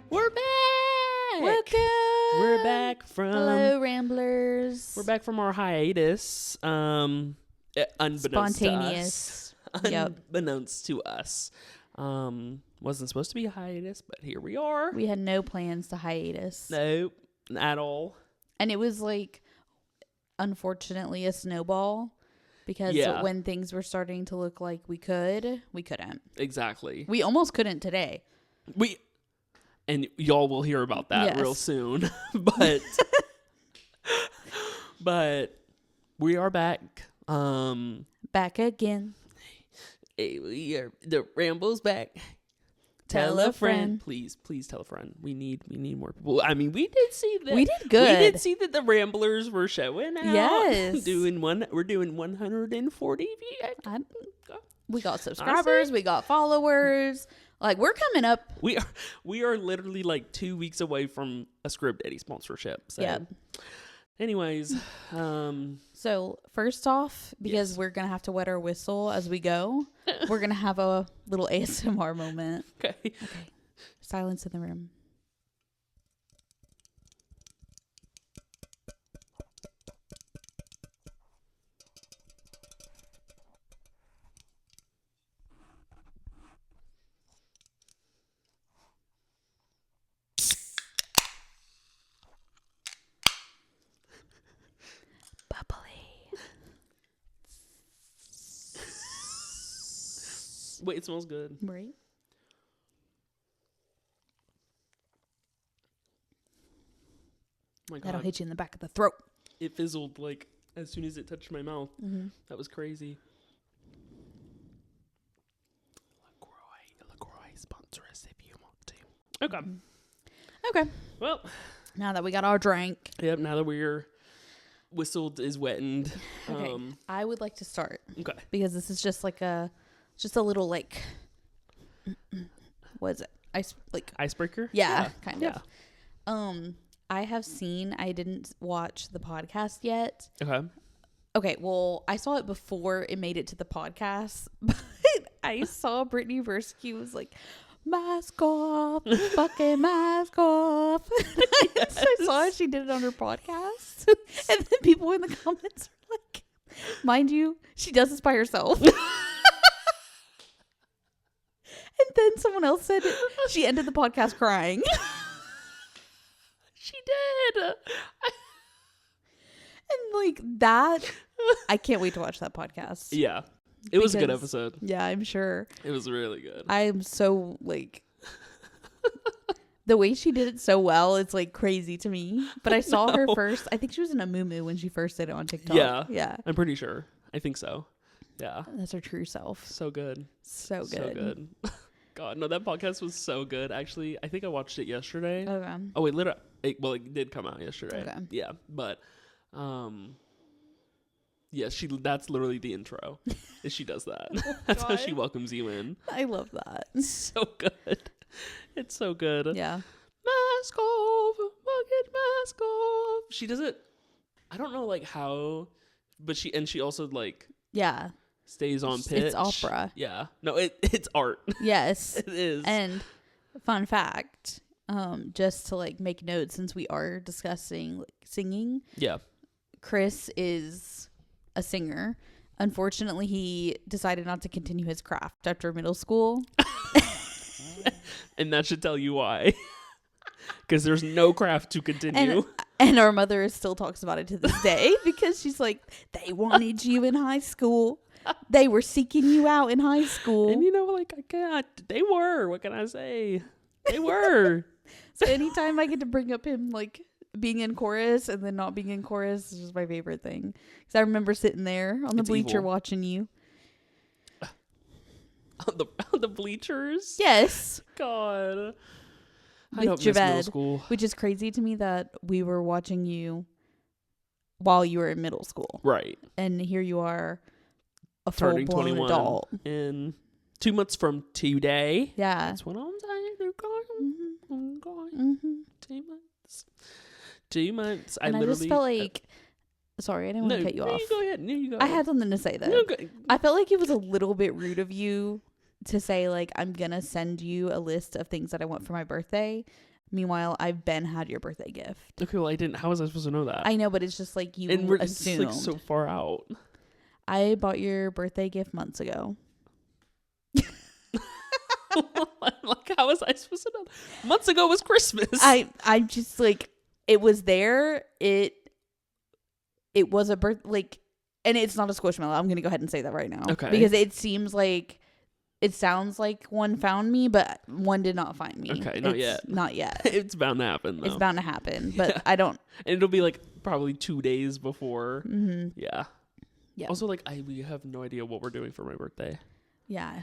We're back! Welcome! We're back from... Hello, Ramblers. We're back from our hiatus. Unbeknownst Spontaneous. to us. Unbeknownst to us. Wasn't supposed to be a hiatus, but here we are. We had no plans to hiatus. Nope, at all. And it was like, unfortunately, a snowball. Because when things were starting to look like we couldn't. Exactly. We almost couldn't today. And y'all will hear about that real soon. But we are back. Back again. Hey, the Ramble's back. Tell a friend. Please tell a friend. We need more people. I mean, we did see that. We did good. We did see that the Ramblers were showing out. Yes. We're doing 140 views. We got subscribers. We got followers. Like, we're coming up. We are literally like 2 weeks away from a Script Daddy sponsorship. So. Yeah. Anyways, so first off, because we're gonna have to wet our whistle as we go, we're gonna have a little ASMR moment. Okay. Silence in the room. Wait, it smells good. Right? Oh my God. That'll hit you in the back of the throat. It fizzled like as soon as it touched my mouth. Mm-hmm. That was crazy. LaCroix, sponsor us if you want to. Okay. Mm-hmm. Okay. Well, now that we got our drink. Yep. Now that we're whistled is wettened. Okay. I would like to start. Okay. Because this is just like a little like, what is it? Icebreaker? Yeah, kind of. I didn't watch the podcast yet. Okay, well, I saw it before it made it to the podcast, but I saw Brittany Versky was like, mask off, fucking mask off. Yes. So I saw she did it on her podcast. And then people in the comments are like, mind you, she does this by herself. And then someone else said she ended the podcast crying. She did. And like that, I can't wait to watch that podcast. Yeah. It was a good episode. Yeah, I'm sure. It was really good. I'm so like, the way she did it so well, it's like crazy to me. But I saw her first. I think she was in a muumuu when she first did it on TikTok. Yeah. Yeah. I'm pretty sure. I think so. Yeah. That's her true self. So good. So good. So good. God, no, that podcast was so good. Actually, I think I watched it yesterday. Okay. Oh, wait, literally. It did come out yesterday. Okay. Yeah, but, yeah, that's literally the intro. Is she does that. That's how she welcomes you in. I love that. It's so good. It's so good. Yeah. Mask off, fucking mask off. She does it. I don't know like how, but she also like stays on pitch. It's opera. Yeah. No, it's art. Yes. It is. And fun fact, just to like make notes since we are discussing like singing. Yeah. Chris is a singer. Unfortunately, he decided not to continue his craft after middle school. And that should tell you why. Because there's no craft to continue. And our mother still talks about it to this day because she's like, they wanted you in high school. They were seeking you out in high school. And you know, like, they were. What can I say? They were. So anytime I get to bring up him, like, being in chorus and then not being in chorus is just my favorite thing. Because I remember sitting there on the bleacher watching you. On the bleachers? Yes. God. I With don't miss middle Javed, school. which is crazy to me that we were watching you while you were in middle school. Right. And here you are, a Turning full-blown 21 adult. in 2 months from today. Yeah. That's what I'm saying. They're going. Mm-hmm. I'm going. Mm-hmm. 2 months. 2 months. And I just felt like, sorry, I didn't want to cut you off. You go ahead. You go. I had something to say though. No, I felt like it was a little bit rude of you to say like, I'm gonna send you a list of things that I want for my birthday. Meanwhile, I've had your birthday gift. Okay, well, I didn't. How was I supposed to know that? I know, but it's just like you and we're assumed. It's like so far out. I bought your birthday gift months ago. Like, how was I supposed to know? Months ago was Christmas. I just like, it was there. It was a birth, like, and it's not a Squishmallow. I'm gonna go ahead and say that right now. Okay. Because it sounds like one found me, but one did not find me. Okay, not yet. Not yet. It's bound to happen, though. It's bound to happen, but I don't. And it'll be like probably 2 days before. Mm-hmm. Yeah. Yeah. Also, like, we have no idea what we're doing for my birthday. Yeah.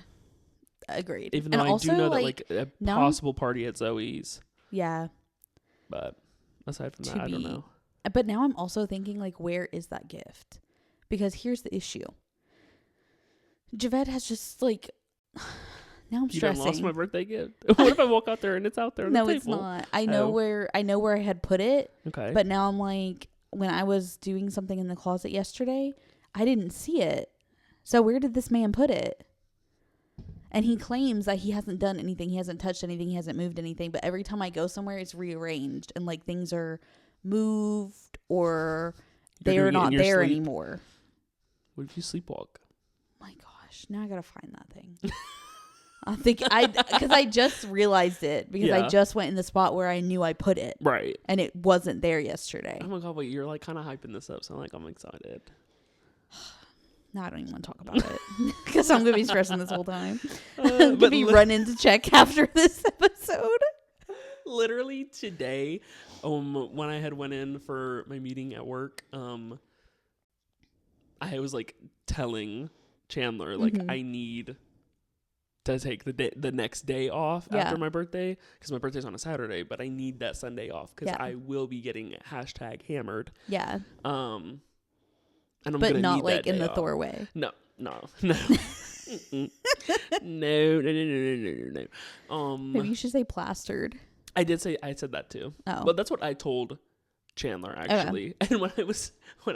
Agreed. Even though and I also, do know like, that, like, a possible party at Zoe's. Yeah. But aside from that, I don't know. But now I'm also thinking, like, where is that gift? Because here's the issue. Javed has just, like, now I'm stressing. You done lost my birthday gift? What if I walk out there and it's out there on the table? No, it's not. I know where I had put it. Okay. But now I'm like, when I was doing something in the closet yesterday, I didn't see it. So where did this man put it? And he claims that he hasn't done anything. He hasn't touched anything. He hasn't moved anything. But every time I go somewhere, it's rearranged. And, like, things are moved or they are not there anymore. What if you sleepwalk? My gosh. Now I got to find that thing. Because I just realized it. Because I just went in the spot where I knew I put it. Right. And it wasn't there yesterday. Oh, my God. Wait, you're, like, kind of hyping this up. So, like, I'm excited. No, I don't even want to talk about it because I'm going to be stressing this whole time. I'm going to be running to check after this episode. Literally today, when I had went in for my meeting at work, I was like telling Chandler, like, I need to take the next day off after my birthday because my birthday's on a Saturday, but I need that Sunday off because I will be getting #hammered. Yeah. And I'm but gonna not need like that in the off. Thor way. No. No. No. Maybe you should say plastered. I said that too. Oh. But that's what I told Chandler actually. Okay. And when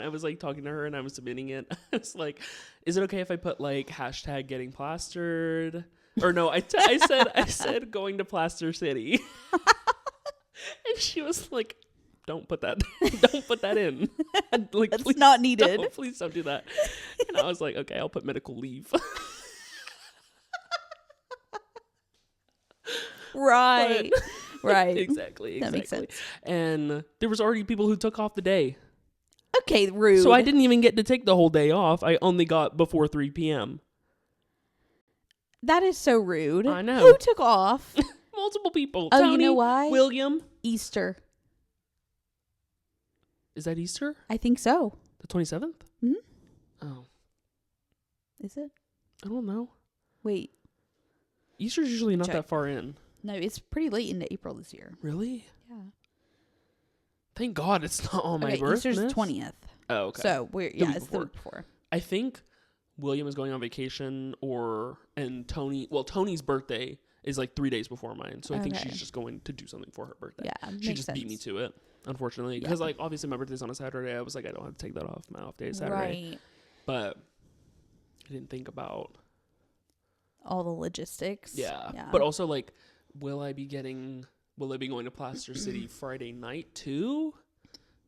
I was like talking to her and I was submitting it, I was like, is it okay if I put like #getting plastered? Or no, I said going to Plaster City. And she was like, don't put that in. Like, it's not needed. Please don't do that. And I was like, okay, I'll put medical leave. Right. Right. Exactly. That makes sense. And there was already people who took off the day. Okay, rude. So I didn't even get to take the whole day off. I only got before 3 p.m. That is so rude. I know. Who took off? Multiple people. Oh, Tony, you know why? William. Easter. Is that Easter? I think so. The 27th? Mm-hmm. Oh. Is it? I don't know. Wait. Easter's usually not that far in. No, it's pretty late into April this year. Really? Yeah. Thank God it's not on my birthday. Easter's 20th. Oh, okay. So it's the week before. I think William is going on vacation and Tony's birthday is like 3 days before mine. So I think she's just going to do something for her birthday. Yeah. She just beat me to it, unfortunately. Because like obviously my birthday's on a Saturday. I was like, I don't have to take that off. My off day is Saturday. Right. But I didn't think about all the logistics. Yeah. But also like, will I be going to Plaster City Friday night too?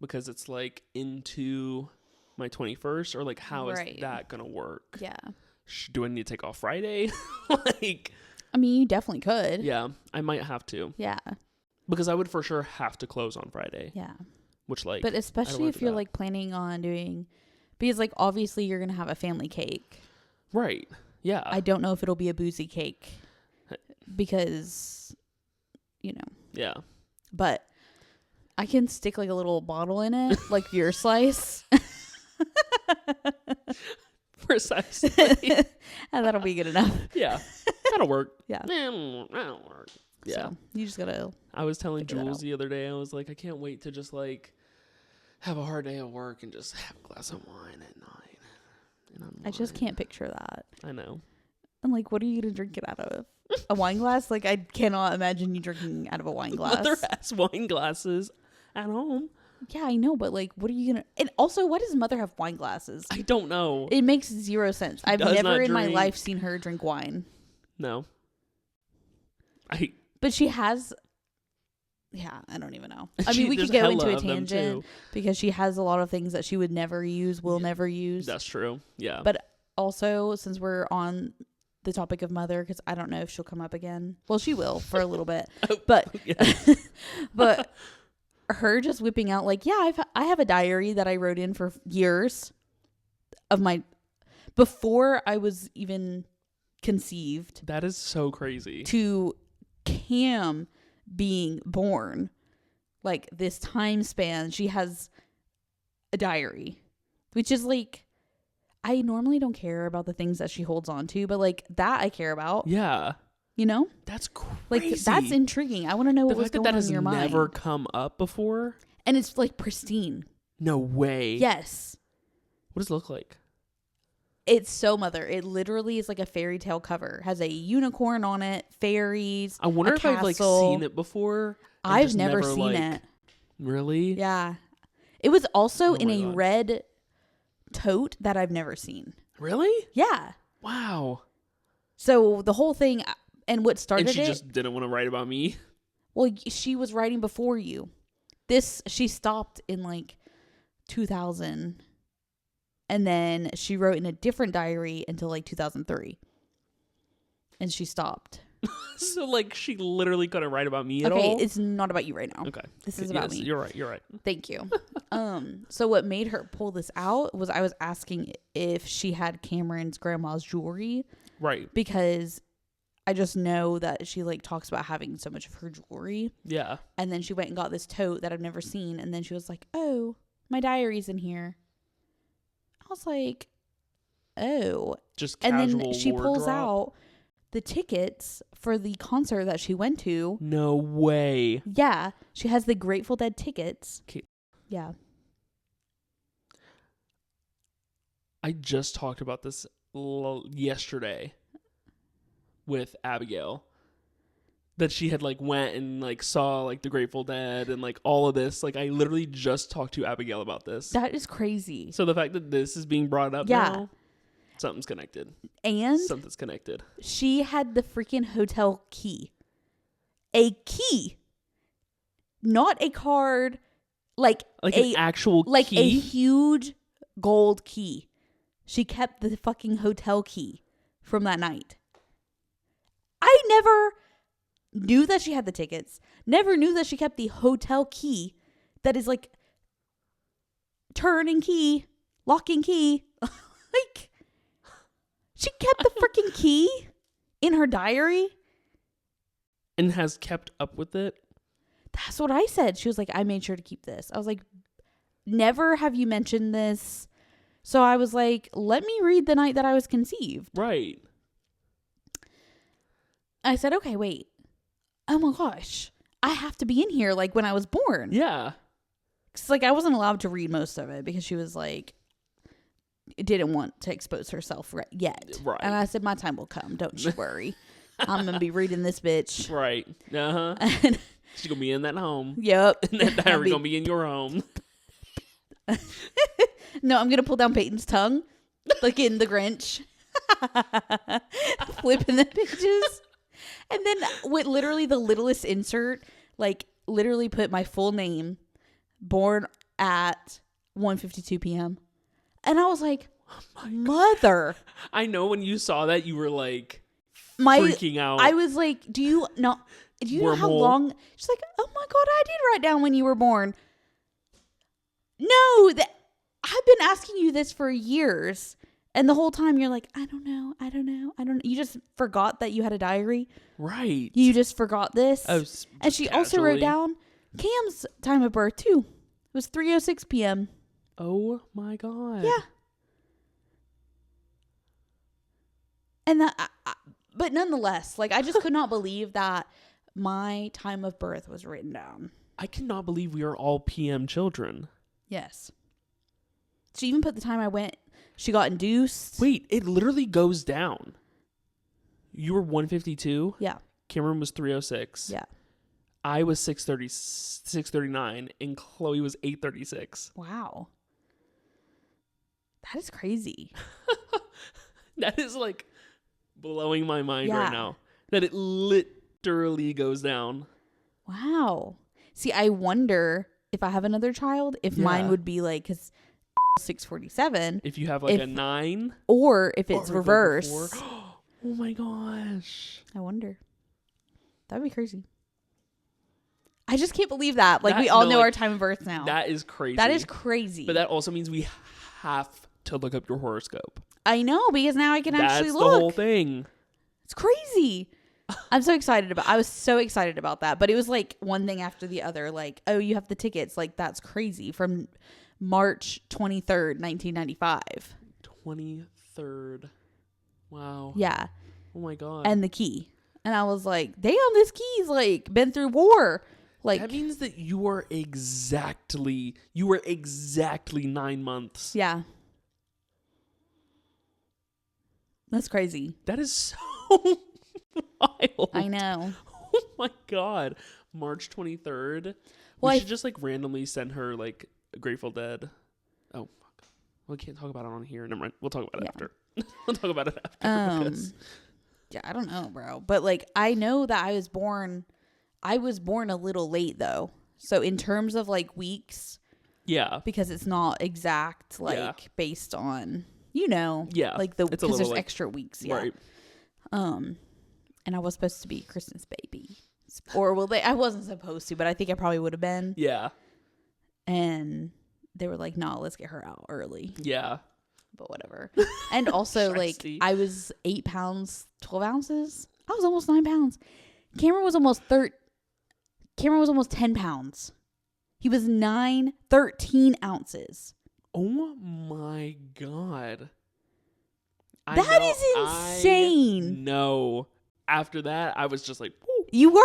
Because it's like into my 21st, or like how is that gonna work? Yeah. Do I need to take off Friday? Like, I mean, you definitely could. Yeah, I might have to. Yeah. Because I would for sure have to close on Friday. Yeah. Which like, but especially if you're like planning on doing, because like obviously you're gonna have a family cake. Right. Yeah. I don't know if it'll be a boozy cake because, Yeah. But I can stick like a little bottle in it, like your slice. Precisely. And that'll be good enough. Yeah. That'll work. Yeah. That'll work. Yeah. So you just gotta. I was telling Jules the other day, I was like, I can't wait to just like have a hard day at work and just have a glass of wine at night. And I just can't picture that. I know. I'm like, what are you gonna drink it out of? A wine glass? Like, I cannot imagine you drinking out of a wine glass. Mother has wine glasses at home. Yeah, I know, but like, what are you gonna? And also, why does mother have wine glasses? I don't know. It makes zero sense. I've never in my life seen her drink wine. No. But she has. Yeah, I don't even know. I mean, we could go into a tangent because she has a lot of things that she would never use, will never use. That's true. Yeah. But also, since we're on the topic of mother, because I don't know if she'll come up again. Well, she will for a little bit, but but her just whipping out like, yeah, I have a diary that I wrote in for years of my before I was even conceived. That is so crazy. To Cam being born, like this time span, she has a diary, which is like, I normally don't care about the things that she holds on to, but like that I care about. Yeah. You know? That's crazy. Like that's intriguing. I want to know what was going on in your mind. That has never come up before. And it's like pristine. No way. Yes. What does it look like? It's so mother. It literally is like a fairy tale cover. Has a unicorn on it, fairies. I wonder if I've like seen it before. I've never seen it. Really? Yeah. It was also in a red tote that I've never seen. Really? Yeah. Wow. So the whole thing, and what started it. And she just didn't want to write about me. Well, she was writing before you. She stopped in like 2000. And then she wrote in a different diary until like 2003. And she stopped. So like she literally couldn't write about me at all? Okay, it's not about you right now. Okay. This is about me. You're right. Thank you. So what made her pull this out was I was asking if she had Cameron's grandma's jewelry. Right. Because I just know that she like talks about having so much of her jewelry. Yeah. And then she went and got this tote that I've never seen. And then she was like, oh, my diary's in here. I was like, oh. Just casual. And then she pulls drop. out the tickets for the concert that she went to. No way. Yeah. She has the Grateful Dead tickets. Okay. Yeah. I just talked about this yesterday with Abigail. That she had like went and like saw like the Grateful Dead and like all of this. Like I literally just talked to Abigail about this. That is crazy. So the fact that this is being brought up now, something's connected. And something's connected. She had the freaking hotel key. A key. Not a card. Like an actual key? Like a huge gold key. She kept the fucking hotel key from that night. I never knew that she had the tickets. Never knew that she kept the hotel key that is like turning key, locking key. Like she kept the freaking key in her diary and has kept up with it. That's what I said. She was like, I made sure to keep this. I was like, never have you mentioned this. So I was like, let me read the night that I was conceived. Right. I said, okay, wait. Oh my gosh. I have to be in here like when I was born. Yeah. Because like I wasn't allowed to read most of it because she was like, didn't want to expose herself yet. Right. And I said, my time will come. Don't you worry. I'm going to be reading this bitch. Right. Uh-huh. And she's going to be in that home. Yep. And that diary going to be in your home. No, I'm going to pull down Peyton's tongue. Like in The Grinch. Flipping the pages. And then with literally the littlest insert, like literally put my full name, born at 1:52 p.m. And I was like, oh mother. I know when you saw that, you were like freaking out. I was like, do you know how long? She's like, oh my God, I did write down when you were born. No, I've been asking you this for years. And the whole time you're like, I don't know. You just forgot that you had a diary. Right. You just forgot this. Oh, and she also wrote down Cam's time of birth too. It was 3:06 p.m. Oh my God. Yeah. And that, but nonetheless, like I just could not believe that my time of birth was written down. I cannot believe we are all PM children. Yes. She even put the time I went. She got induced. Wait, it literally goes down. You were 152? Yeah. Cameron was 306. Yeah. I was 6:39, and Chloe was 8:36. Wow. That is crazy. That is like blowing my mind right now. That it literally goes down. Wow. See, I wonder if I have another child, if mine would be like, because 6:47. If you have like a 9. Or if it's reverse. Oh my gosh. I wonder. That would be crazy. I just can't believe that. Like, we all know our time of birth now. That is crazy. That is crazy. But that also means we have to look up your horoscope. I know, because now I can actually look. That's the whole thing. It's crazy. I was so excited about that. But it was like one thing after the other. Like, oh, you have the tickets. Like, that's crazy. From March 23rd, 1995. 23rd. Wow. Yeah. Oh my God. And the key. And I was like, damn, this key's like been through war. Like, that means that you were exactly 9 months. Yeah. That's crazy. That is so wild. I know. Oh my God. March 23rd. Well, we should just like randomly send her like Grateful Dead. Oh, fuck. We can't talk about it on here. Never mind. We'll talk about it after. We'll talk about it after. Yeah, I don't know, bro. But like, I know that I was born a little late though. So in terms of like weeks. Yeah. Because it's not exact, like based on, like because there's extra weeks. Yeah. Right. And I was supposed to be Kristen's baby. Or I wasn't supposed to, but I think I probably would have been. Yeah. And they were like, nah, let's get her out early. Yeah. But whatever. And also, like, I was 8 pounds, 12 ounces. I was almost 9 pounds. Cameron was almost 10 pounds. He was 13 ounces. Oh my God. That is insane. No. After that, I was just like, woo. You were.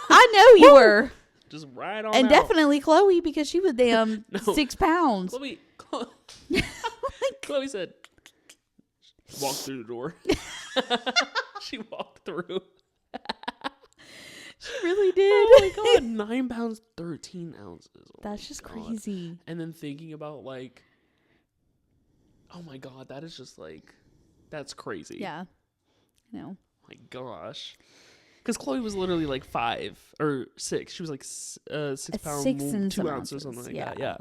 I know you were. Just right on and out. Definitely Chloe, because she was damn 6 pounds. Chloe said, walk through the door. She walked through. She really did. Oh my God. 9 pounds, 13 ounces. Oh, that's just crazy. And then thinking about like, oh my God, that is just like, that's crazy. Yeah. No. My gosh. Because Chloe was literally like 5 or 6. She was like 6 pounds, 6 and 2 some ounces or something like that. Yeah.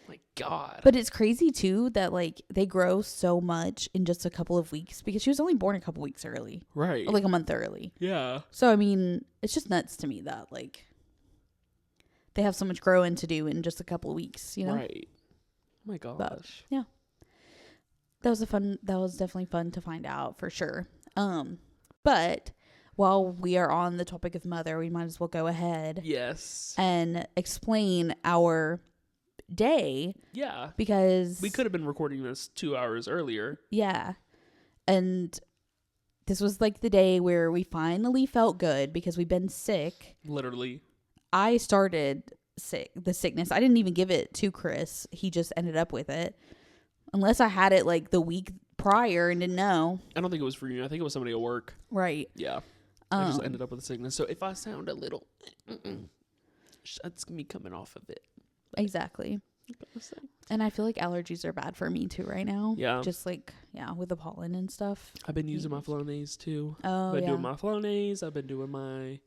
My God. But it's crazy too that like they grow so much in just a couple of weeks, because she was only born a couple weeks early. Right. Or like a month early. Yeah. So I mean, it's just nuts to me that like they have so much growing to do in just a couple of weeks, Right. Oh my gosh. But, yeah. That was definitely fun to find out for sure. But while we are on the topic of mother, we might as well go ahead. Yes. And explain our day. Yeah. Because we could have been recording this 2 hours earlier. Yeah. And this was like the day where we finally felt good because we've been sick. Literally. I started the sickness. I didn't even give it to Chris. He just ended up with it. Unless I had it like the week prior and didn't know. I don't think it was for you. I think it was somebody at work. Right. Yeah. I just ended up with a sickness. So if I sound a little, that's me coming off of it. Exactly. And I feel like allergies are bad for me too right now. Yeah. Just like, with the pollen and stuff. I've been using my Flonase too. Oh, I've been doing my Flonase. I've been doing my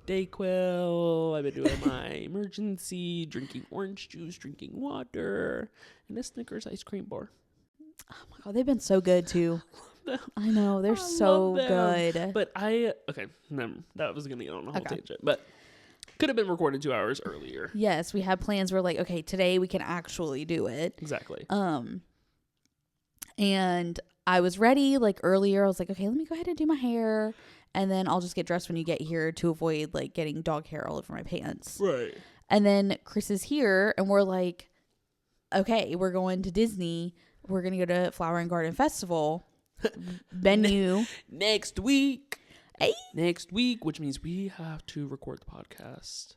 Dayquil. I've been doing my emergency, drinking orange juice, drinking water, and a Snickers ice cream bar. Oh my God, they've been so good too. I know, they're so good. But that was going to get on a whole tangent. But could have been recorded 2 hours earlier. Yes, we had plans. We're like, okay, today we can actually do it. Exactly. And I was ready like earlier. I was like, okay, let me go ahead and do my hair. And then I'll just get dressed when you get here to avoid like getting dog hair all over my pants. Right. And then Chris is here and we're like, okay, we're going to Disney. We're going to go to Flower and Garden Festival venue next week. Hey. Next week, which means we have to record the podcast.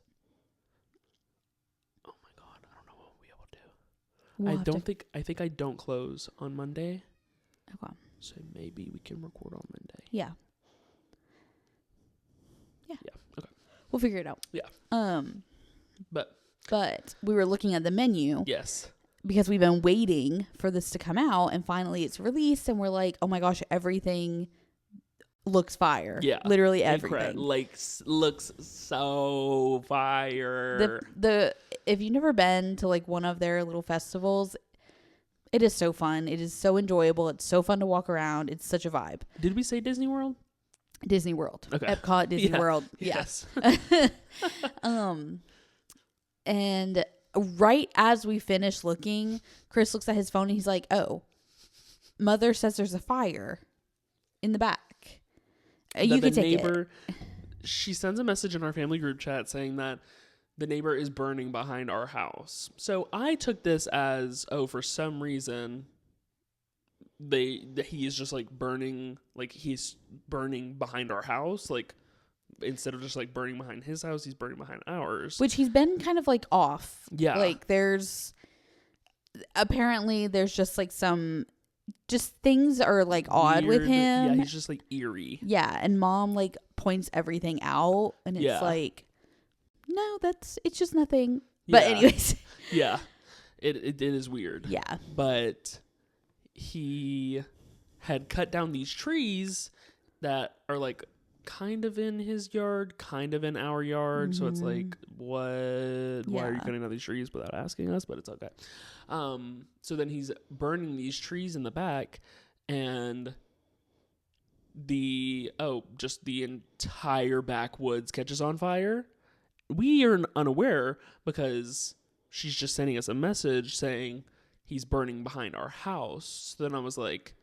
Oh my God, I don't know what we'll be able to do. I think I don't close on Monday. Okay. So maybe we can record on Monday. Yeah. Okay. We'll figure it out. Yeah. But we were looking at the menu. Yes. Because we've been waiting for this to come out, and finally it's released, and we're like, oh my gosh, everything looks fire. Yeah. Literally everything. Looks so fire. If you've never been to like one of their little festivals, it is so fun. It is so enjoyable. It's so fun to walk around. It's such a vibe. Did we say Disney World? Disney World. Okay. Epcot, Disney World. Yes. And right as we finish looking, Chris looks at his phone and he's like, oh, Mother says there's a fire in the back. You can take it. She sends a message in our family group chat saying that the neighbor is burning behind our house. So I took this as, for some reason he is just like burning, like he's burning behind our house, like instead of just like burning behind his house, he's burning behind ours, which he's been kind of like off. Yeah, like there's just like some things are like odd with him. Yeah, he's just like eerie. Yeah, and Mom like points everything out, and it's like, no, it's just nothing. But anyways, yeah, it is weird. Yeah, but he had cut down these trees that are like kind of in his yard, kind of in our yard. Mm-hmm. So it's like, what? Why are you cutting down these trees without asking us? But it's okay. So then he's burning these trees in the back, and just the entire backwoods catches on fire. We are unaware because she's just sending us a message saying he's burning behind our house. So then I was like,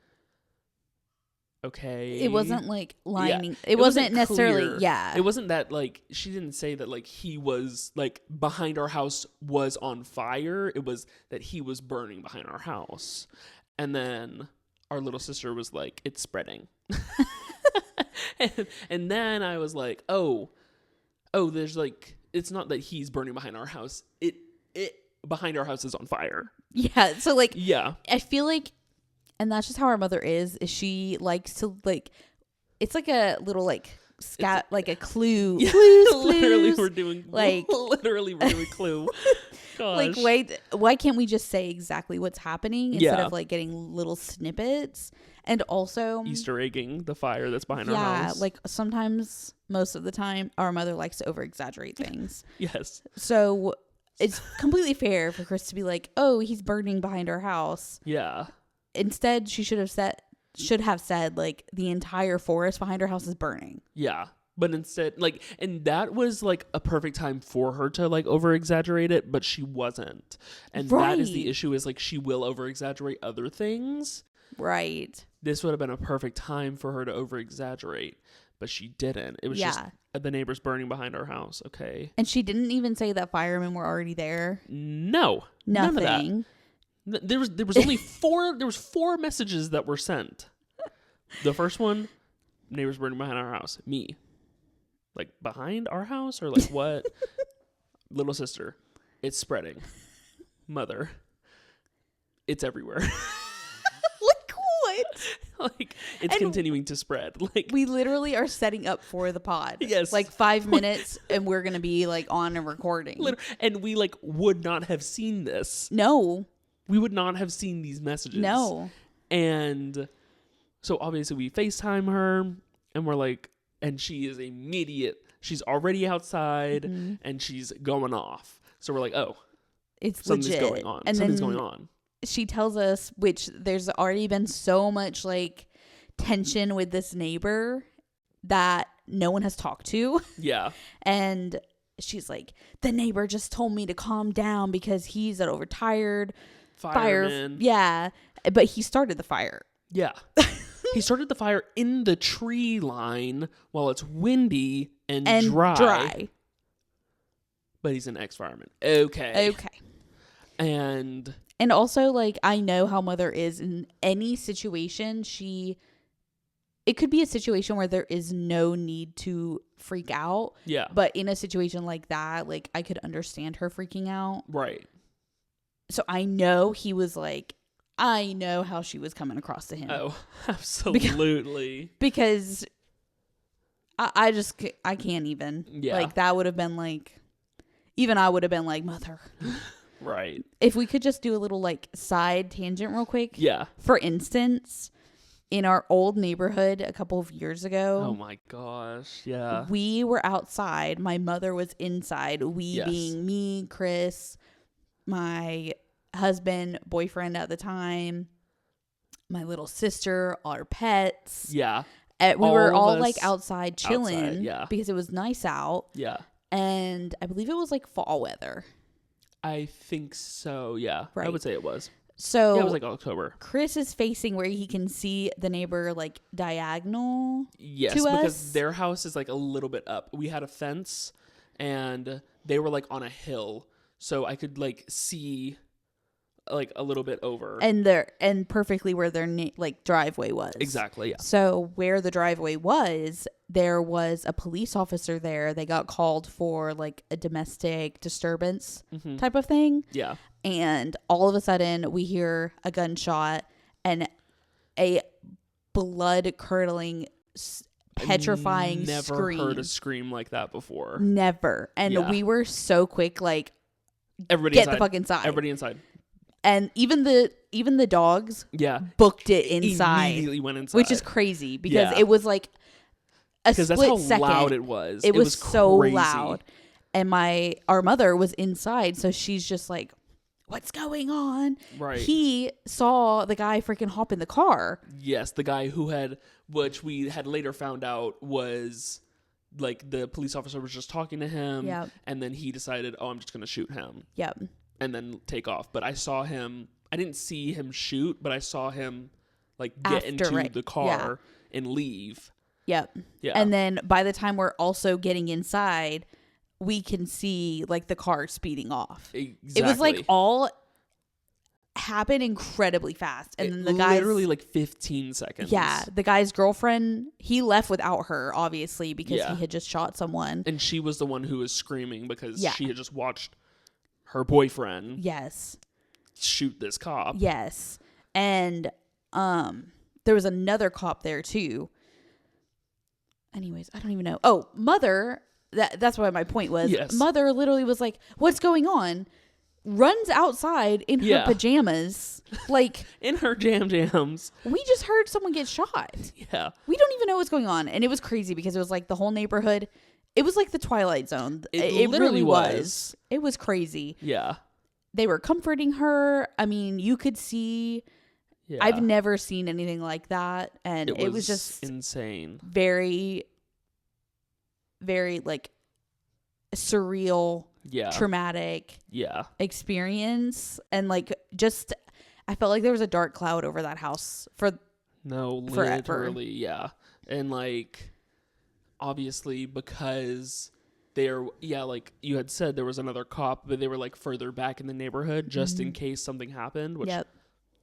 okay. It wasn't like lining. Yeah. It wasn't necessarily, clear. Yeah. It wasn't that like, she didn't say that like he was like behind our house was on fire. It was that he was burning behind our house. And then our little sister was like, it's spreading. and then I was like, oh, there's like, it's not that he's burning behind our house. It behind our house is on fire. Yeah. So like, yeah, I feel like, and that's just how our mother is she likes to like, it's like a little like like a clue. Yeah, clues. Literally we're doing clue. Gosh. Like, why can't we just say exactly what's happening instead of like getting little snippets? And also Easter egging the fire that's behind our house. Yeah, like sometimes, most of the time, our mother likes to over exaggerate things. Yes. So it's completely fair for Chris to be like, oh, he's burning behind our house. Yeah. Instead, she should have said like the entire forest behind her house is burning. Yeah. But instead, like, and that was like a perfect time for her to like over exaggerate it, but she wasn't. And that is the issue, is like she will over exaggerate other things. Right. This would have been a perfect time for her to over exaggerate, but she didn't. It was just the neighbors burning behind our house. Okay. And she didn't even say that firemen were already there. No. Nothing. None of that. There was only four messages that were sent. The first one, neighbors burning behind our house. Me. Like behind our house or like what? Little sister. It's spreading. Mother. It's everywhere. Like it's continuing to spread. Like we literally are setting up for the pod. Yes. Like 5 minutes and we're gonna be like on and recording. And we like would not have seen this. No. We would not have seen these messages. No. And so obviously we FaceTime her and we're like, and she is immediate. She's already outside and she's going off. So we're like, oh, it's something's legit. going on. And something's going on. She tells us, which there's already been so much like tension with this neighbor that no one has talked to. Yeah. And she's like, the neighbor just told me to calm down because he's an overtired fireman. Yeah. But he started the fire. Yeah. He started the fire in the tree line while it's windy and dry. But he's an ex-fireman. Okay. And also, like, I know how Mother is in any situation. It could be a situation where there is no need to freak out. Yeah. But in a situation like that, like, I could understand her freaking out. Right. So I know he was like, I know how she was coming across to him. Oh, absolutely. Because I can't even. Yeah. Like, that would have been like, even I would have been like, mother. Right. If we could just do a little like side tangent real quick. Yeah. For instance, in our old neighborhood a couple of years ago. Oh my gosh. Yeah. We were outside. My mother was inside. We being me, Chris, my husband, boyfriend at the time, my little sister, our pets. Yeah. We were all like outside chilling because it was nice out. Yeah. And I believe it was like fall weather. I think so. Yeah. Right. I would say it was. So yeah, it was like October. Chris is facing where he can see the neighbor like diagonal. Yes, to because us. their house is like a little bit up. We had a fence and they were like on a hill. So I could like see like a little bit over. And perfectly where their like driveway was. Exactly, yeah. So where the driveway was, there was a police officer there. They got called for like a domestic disturbance type of thing. Yeah. And all of a sudden we hear a gunshot and a blood-curdling, petrifying Never scream. heard a scream like that before. Never. And we were so quick, like, everybody get inside. the fuck inside. Everybody inside. And even the dogs booked it inside. Immediately went inside. Which is crazy because it was like a split that's how second. loud it was. It was so crazy. loud. And our mother was inside, so she's just like, what's going on? Right. He saw the guy freaking hop in the car. Yes, the guy which we had later found out was like the police officer was just talking to him. Yep. And then he decided, I'm just going to shoot him. Yep. And then take off. But I didn't see him shoot, but I saw him like get into the car and leave. Yep. Yeah. And then by the time we're also getting inside, we can see like the car speeding off. Exactly. It was like all happened incredibly fast. And then the guy literally like 15 seconds. Yeah. The guy's girlfriend, he left without her, obviously, because he had just shot someone. And she was the one who was screaming because she had just watched her boyfriend shoot this cop. Yes. And there was another cop there too. Anyways, I don't even know. Oh, mother, that's what my point was. Yes. Mother literally was like, what's going on? Runs outside in her pajamas. Like in her jams. We just heard someone get shot. Yeah. We don't even know what's going on. And it was crazy because it was like the whole neighborhood. It was like the Twilight Zone. It literally was. It was crazy. Yeah. They were comforting her. I mean, you could see. Yeah. I've never seen anything like that. And it was just insane. Very, very like surreal, traumatic experience. And like just, I felt like there was a dark cloud over that house forever. Literally, yeah. And like, obviously because like you had said, there was another cop, but they were like further back in the neighborhood just in case something happened, which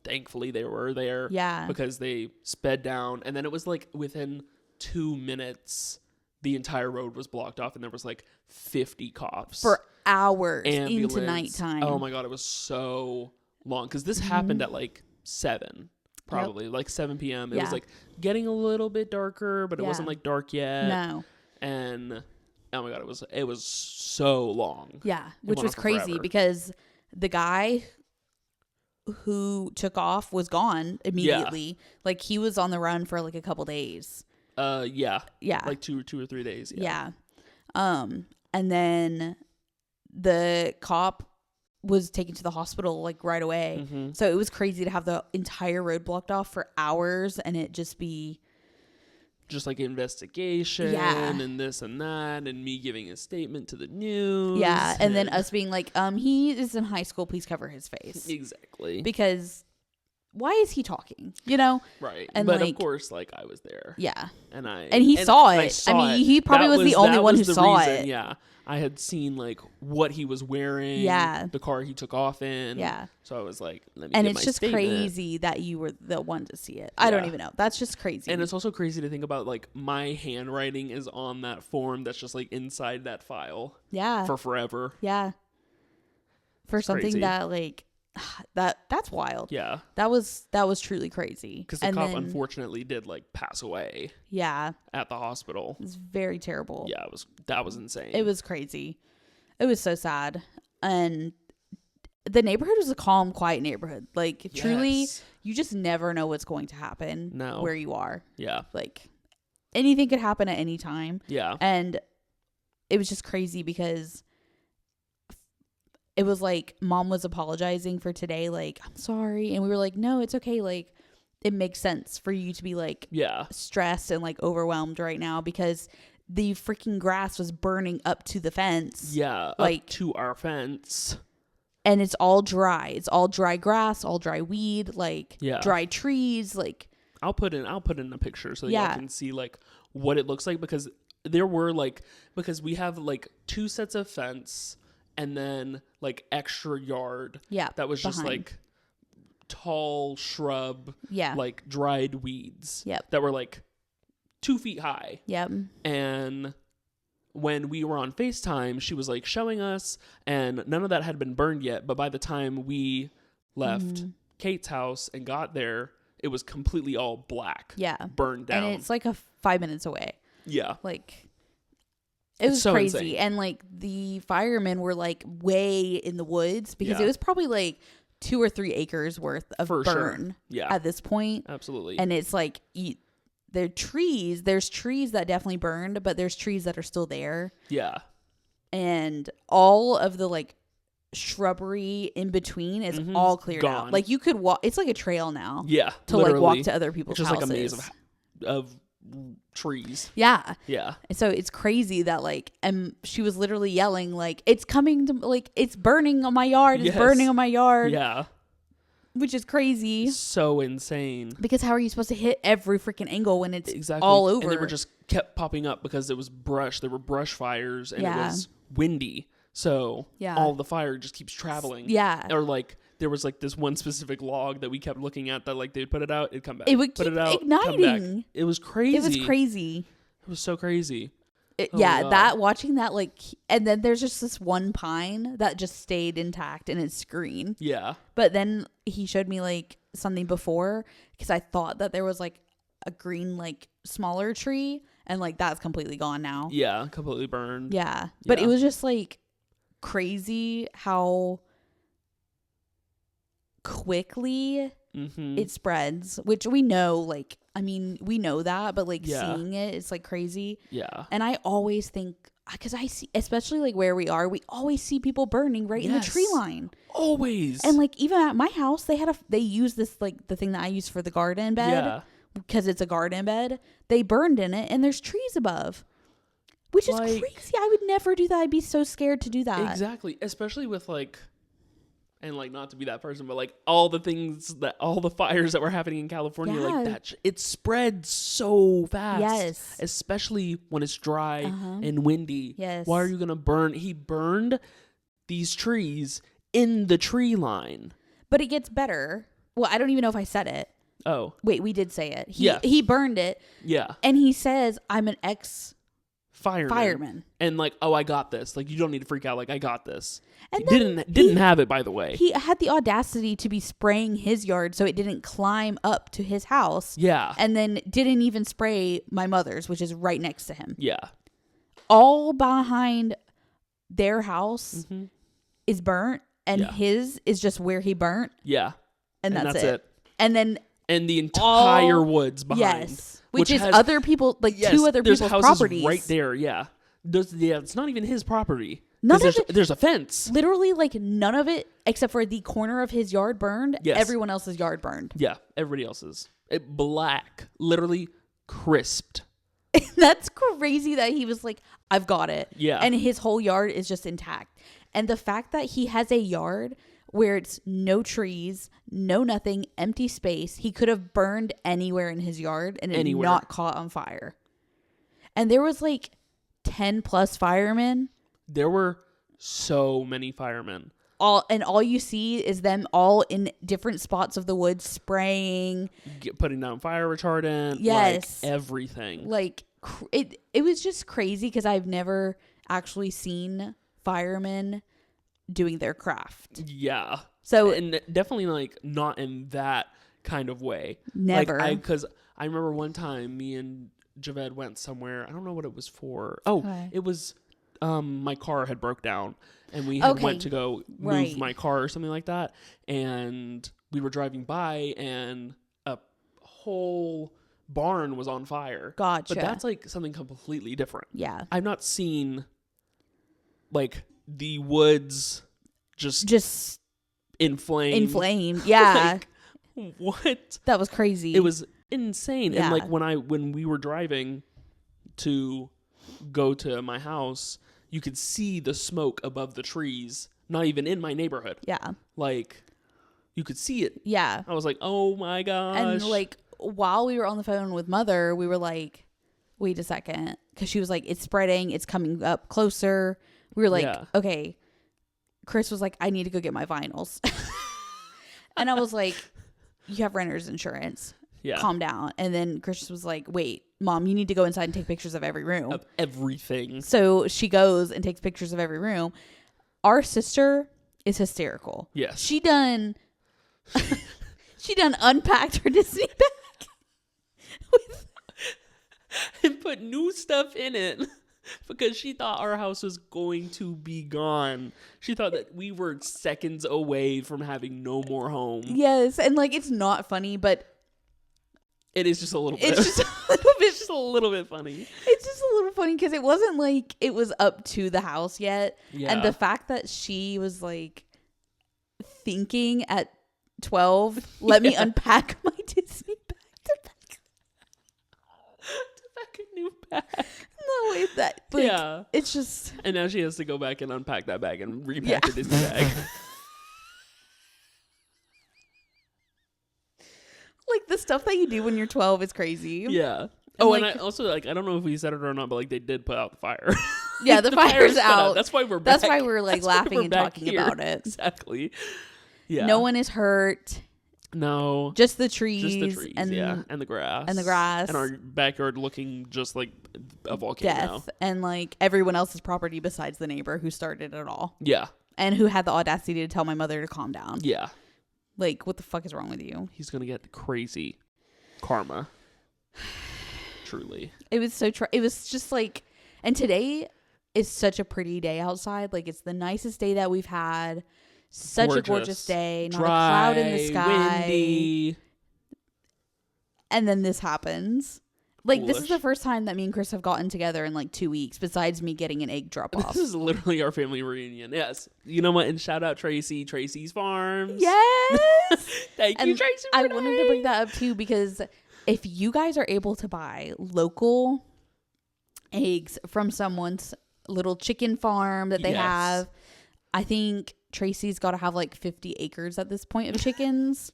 thankfully they were there because they sped down. And then it was like within 2 minutes the entire road was blocked off and there was like 50 cops for hours, ambulance, into nighttime. Oh my god, it was so long because this happened at like 7 probably like 7 p.m. It was like getting a little bit darker, but it wasn't like dark yet. No. And oh my god, it was so long. Yeah, which was crazy because the guy who took off was gone immediately. Like he was on the run for like a couple days. Yeah. Like 2 or 3 days. Yeah. And then the cop was taken to the hospital like right away. Mm-hmm. So it was crazy to have the entire road blocked off for hours and it just be just like investigation and this and that and me giving a statement to the news. Yeah. And then us being like, he is in high school, please cover his face. Exactly. Because why is he talking? You know? Right. And but like, of course, like I was there. Yeah. And he saw it. I mean, he probably was the only one who saw it. Yeah. I had seen like what he was wearing. Yeah. The car he took off in. Yeah. So I was like, let me and get it's my just statement. crazy that you were the one to see it. I don't even know. That's just crazy. And it's also crazy to think about like my handwriting is on that form that's just like inside that file. Yeah. For forever. Yeah. For something crazy. That like that's wild. Yeah. That was truly crazy. Because the cop unfortunately did like pass away. Yeah. At the hospital. It was very terrible. Yeah, that was insane. It was crazy. It was so sad. And the neighborhood was a calm, quiet neighborhood. Like, truly, you just never know what's going to happen where you are. Yeah. Like, anything could happen at any time. Yeah. And it was just crazy because it was like mom was apologizing for today. Like, I'm sorry. And we were like, no, it's okay. Like, it makes sense for you to be like stressed and like overwhelmed right now because the freaking grass was burning up to the fence. Yeah. Like, up to our fence. And it's all dry. It's all dry grass, all dry weed, like dry trees. Like, I'll put in a picture so that y'all can see like what it looks like because there were like because we have like 2 sets of fence and then like extra yard. Yeah. That was just like tall shrub. Yeah. Like dried weeds. Yep. That were like 2 feet high. Yep. And when we were on FaceTime, she was like showing us, and none of that had been burned yet. But by the time we left Cait's house and got there, it was completely all black. Yeah. Burned down. And it's like 5 minutes away. Yeah. Like, it was so crazy. Insane. And like the firemen were like way in the woods because it was probably like 2 or 3 acres worth of burn at this point. Absolutely. And it's like, there's trees that definitely burned, but there's trees that are still there. Yeah. And all of the like shrubbery in between is all cleared out. Like you could walk, it's like a trail now. Yeah. To like walk to other people's houses. It's just like a maze of trees. Yeah. Yeah. And so it's crazy that like, and she was literally yelling like, it's coming to like, it's burning on my yard. It's burning on my yard. Yeah. Which is crazy. So insane. Because how are you supposed to hit every freaking angle when it's all over? And they were just kept popping up because it was brush. There were brush fires and it was windy. So all the fire just keeps traveling. Yeah. Or like there was like this one specific log that we kept looking at that like they'd put it out, it'd come back. It would put keep it out, igniting. Come back. It was crazy. It was crazy. It was so crazy. That watching that like, and then there's just this one pine that just stayed intact in its screen. Yeah. But then he showed me like something before because I thought that there was like a green like smaller tree and like that's completely gone now. Yeah, completely burned. Yeah. But it was just like crazy how quickly it spreads, which we know, like, I mean, we know that, but like seeing it, it's like crazy. Yeah. And I always think, because I see, especially like where we are, we always see people burning right in the tree line. Always. And like even at my house, they use this like the thing that I use for the garden bed because it's a garden bed. They burned in it and there's trees above, which is crazy. I would never do that. I'd be so scared to do that. Exactly. Especially with like, and like not to be that person, but like all the fires that were happening in California, like that, it spreads so fast. Yes. Especially when it's dry and windy. Yes. Why are you going to burn? He burned these trees in the tree line. But it gets better. Well, I don't even know if I said it. Oh. Wait, we did say it. He burned it. Yeah. And he says, I'm an fireman. And like, oh, I got this. Like, you don't need to freak out. Like, I got this. And he didn't have it, by the way. He had the audacity to be spraying his yard so it didn't climb up to his house. Yeah. And then didn't even spray my mother's, which is right next to him. Yeah. All behind their house is burnt, and his is just where he burnt. Yeah. And that's it. And then the entire woods behind. Yes. Which is has, other people, like 2 other people's properties. Right there, yeah. It's not even his property. There's a fence. Literally, like, none of it, except for the corner of his yard burned. Yes. Everyone else's yard burned. Yeah, everybody else's. Black. Literally crisped. That's crazy that he was like, I've got it. Yeah. And his whole yard is just intact. And the fact that he has a yard where it's no trees, no nothing, empty space. He could have burned anywhere in his yard and it not caught on fire. And there was like 10 plus firemen. There were so many firemen. All you see is them all in different spots of the woods spraying, putting down fire retardant. Yes, like everything. Like it was just crazy because I've never actually seen firemen doing their craft. Yeah. So and definitely like not in that kind of way. Never. Because I remember one time me and Javed went somewhere. I don't know what it was for. Oh, It was my car had broke down and we had went to go move my car or something like that. And we were driving by and a whole barn was on fire. Gotcha. But that's like something completely different. Yeah. I've not seen like the woods just inflamed. Yeah. Like, what? That was crazy. It was insane. Yeah. And like when we were driving to go to my house, you could see the smoke above the trees, not even in my neighborhood. Yeah. Like you could see it. Yeah. I was like, oh my gosh. And like while we were on the phone with Mother, we were like, wait a second. Because she was like, it's spreading. It's coming up closer. We were like, okay. Chris was like, I need to go get my vinyls. And I was like, you have renter's insurance. Yeah. Calm down. And then Chris was like, wait, Mom, you need to go inside and take pictures of every room. Of everything. So she goes and takes pictures of every room. Our sister is hysterical. Yes. She done unpacked her Disney bag and put new stuff in it because she thought our house was going to be gone. She thought that we were seconds away from having no more home. Yes, and like it's not funny, but it is just a little bit. It's just a little bit. It's just a little bit funny. It's just a little funny because it wasn't like it was up to the house yet, and the fact that she was like thinking at 12, let me unpack my Disney bag to pack a new bag. No, it's that. Like, it's just. And now she has to go back and unpack that bag and repack the Disney bag. Like the stuff that you do when you're 12 is crazy. Yeah. And I also like I don't know if we said it or not, but like they did put out the fire. Yeah, the fire's out. That's why we're back. That's why we're like laughing and talking about it. Exactly. Yeah. No one is hurt. No. Just the trees. And the grass. And our backyard looking just like a volcano. Death. And like everyone else's property besides the neighbor who started it all. Yeah. And who had the audacity to tell my mother to calm down. Yeah. Like, what the fuck is wrong with you? He's going to get crazy karma. Truly. It was so, it was just like, and today is such a pretty day outside. Like, it's the nicest day that we've had. Such a gorgeous day. Not a cloud in the sky. Windy. And then this happens. Like, this is the first time that me and Chris have gotten together in like 2 weeks, besides me getting an egg drop off. This is literally our family reunion. Yes. You know what? And shout out Tracy's Farms. Yes. Thank you, Tracy. I wanted to bring that up too, because if you guys are able to buy local eggs from someone's little chicken farm that they have, I think Tracy's got to have like 50 acres at this point of chickens.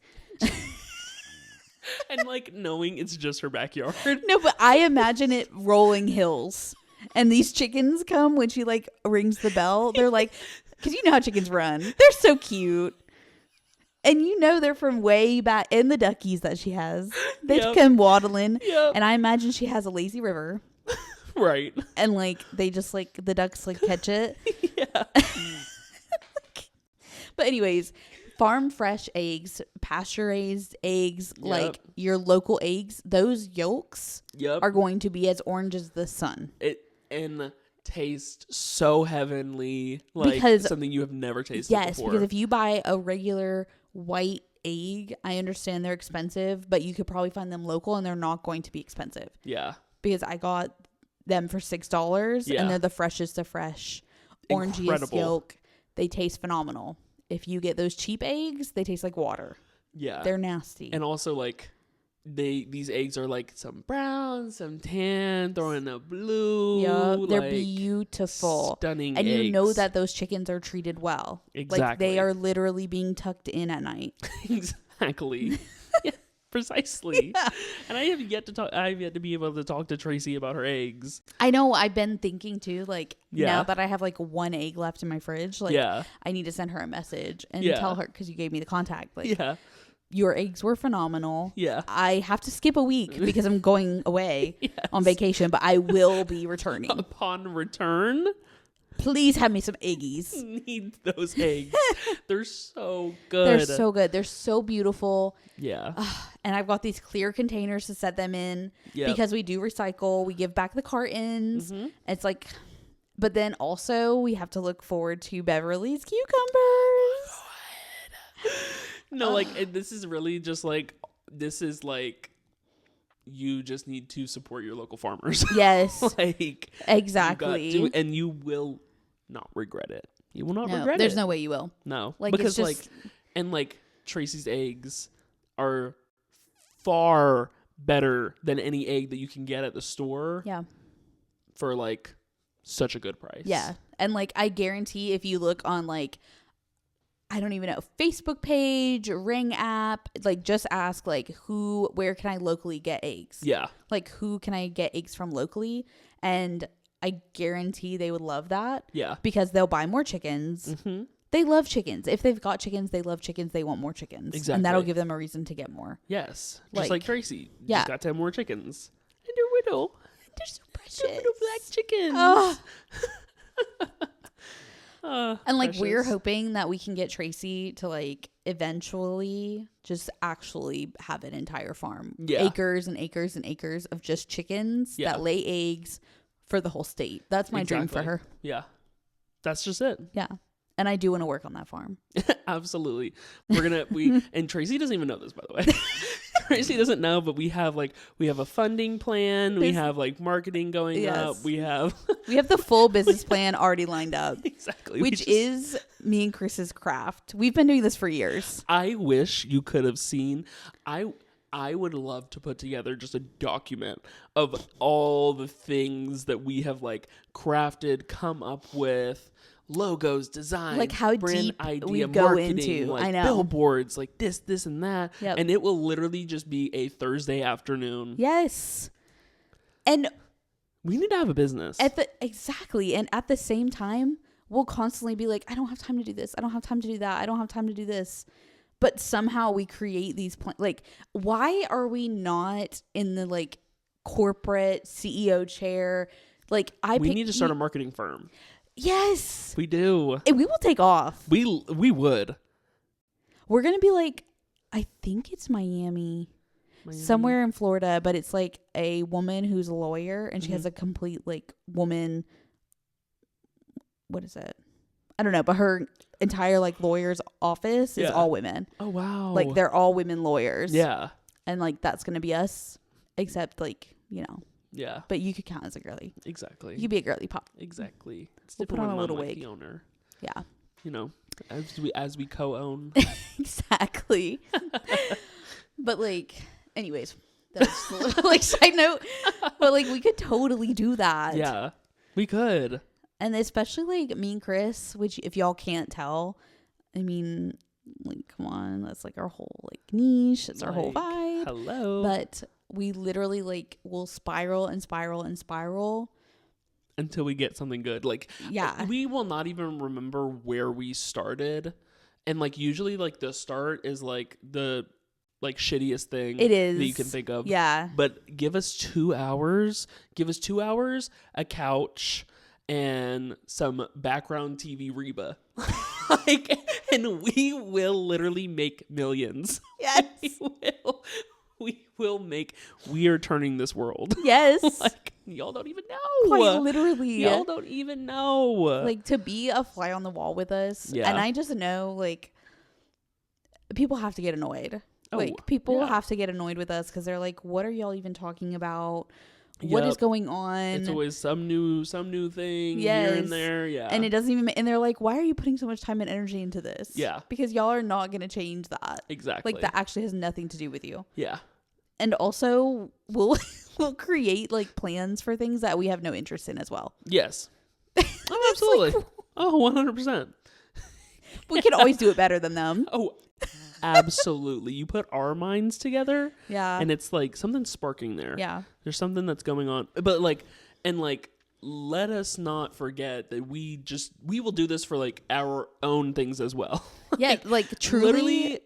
And like knowing it's just her backyard. No, but I imagine it rolling hills. And these chickens come when she like rings the bell. They're like, because you know how chickens run. They're so cute. And you know they're from way back in the duckies that she has. They come waddling. Yep. And I imagine she has a lazy river. Right. And like they just like the ducks like catch it. Yeah. But anyways, farm fresh eggs, pasture raised eggs, like your local eggs, those yolks are going to be as orange as the sun. And taste so heavenly, like because, something you have never tasted before. Yes, because if you buy a regular white egg, I understand they're expensive, but you could probably find them local and they're not going to be expensive. Yeah. Because I got them for $6 and they're the freshest of fresh, orangiest yolk. They taste phenomenal. If you get those cheap eggs, they taste like water. Yeah. They're nasty. And also like these eggs are like some brown, some tan, throw in a blue. Yeah, they're like, beautiful. Stunning and eggs. You know that those chickens are treated well. Exactly. Like they are literally being tucked in at night. Exactly. Yeah, precisely. Yeah. And I have yet to be able to talk to Tracy about her eggs. I know. I've been thinking too, like now that I have like one egg left in my fridge, like I need to send her a message and tell her, because you gave me the contact, like your eggs were phenomenal. Yeah. I have to skip a week because I'm going away on vacation, but I will be returning. Upon return, Please have me some eggies. Need those eggs. They're so good. They're so good. They're so beautiful. Yeah. And I've got these clear containers to set them in because we do recycle. We give back the cartons. Mm-hmm. It's like, but then also we have to look forward to Beverly's cucumbers. Oh my God. No, like this is really just like, this is like, you just need to support your local farmers. Yes. Like exactly. And you will not regret it. You will not regret it. There's no way you will. No. Like, because just... like, and like Tracy's eggs are far better than any egg that you can get at the store. Yeah. For like such a good price. Yeah. And like, I guarantee if you look on like, I don't even know, Facebook page, Ring app, like just ask like where can I locally get eggs? Yeah. Like who can I get eggs from locally? And I guarantee they would love that. Yeah. Because they'll buy more chickens. Mm-hmm. They love chickens. If they've got chickens, they love chickens. They want more chickens. Exactly. And that'll give them a reason to get more. Yes. Just like Tracy. Yeah. Just got 10 more chickens. And they're little. They're so precious. They're little black chickens. Oh. And like precious. We're hoping that we can get Tracy to like eventually just actually have an entire farm. Yeah. Acres and acres and acres of just chickens that lay eggs for the whole state. That's my dream for her. Yeah. That's just it. Yeah. And I do want to work on that farm. Absolutely. And Tracy doesn't even know this, by the way. Tracy doesn't know, but we have a funding plan. We have like marketing going up. We have the full business plan already lined up. Exactly. Which is me and Chris's craft. We've been doing this for years. I wish you could have seen. I would love to put together just a document of all the things that we have like crafted, come up with. Logos, design, like how brand deep idea, we go marketing, into. like I know. Billboards, like this, and that. Yep. And it will literally just be a Thursday afternoon. Yes. And we need to have a business. Exactly. And at the same time, we'll constantly be like, I don't have time to do this. I don't have time to do that. I don't have time to do this. But somehow we create these like, why are we not in the like corporate CEO chair? Like we need to start a marketing firm. Yes. We do. And we will take off. We would. We're going to be like, I think it's Miami, somewhere in Florida, but it's like a woman who's a lawyer and she has a complete like woman. What is it? I don't know, but her entire like lawyer's office is all women. Oh, wow. Like they're all women lawyers. Yeah. And like, that's going to be us, except like, you know. Yeah. But you could count as a girly. Exactly. You could be a girly pop. Exactly. We'll put on a little wig. The owner. Yeah. You know, as we co-own. Exactly. But like, anyways, that's a little like side note. But like, we could totally do that. Yeah, we could. And especially like me and Chris, which if y'all can't tell, I mean, like, come on, that's like our whole like niche. It's our whole vibe. Hello. But we literally like will spiral and spiral and spiral until we get something good. Like, yeah, we will not even remember where we started. And like usually like the start is like the like shittiest thing it is that you can think of. Yeah. But give us 2 hours, a couch, and some background TV Reba. Like, and we will literally make millions. Yes. We are turning this world. Yes. Like, y'all don't even know. Quite literally. Y'all don't even know. Like, to be a fly on the wall with us. Yeah. And I just know, like, people have to get annoyed. People yeah. have to get annoyed with us because they're like, what are y'all even talking about? What is going on? It's always some new thing here and there. Yeah. And it doesn't even, and they're like, why are you putting so much time and energy into this? Yeah. Because y'all are not going to change that. Exactly. Like, that actually has nothing to do with you. Yeah. And also, we'll create like plans for things that we have no interest in as well. Yes. Oh, absolutely. Like, 100%. We can always do it better than them. Oh, absolutely. You put our minds together. Yeah. And it's like something's sparking there. Yeah. There's something that's going on. But like, and like, let us not forget that we will do this for like our own things as well. Yeah. Like truly. Literally.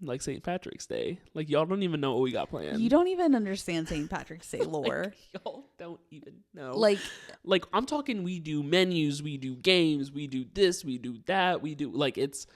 like St. Patrick's Day. Like, y'all don't even know what we got planned. You don't even understand St. Patrick's Day lore. Like, y'all don't even know. Like I'm talking, we do menus, we do games, we do this, we do that, we do, like, it's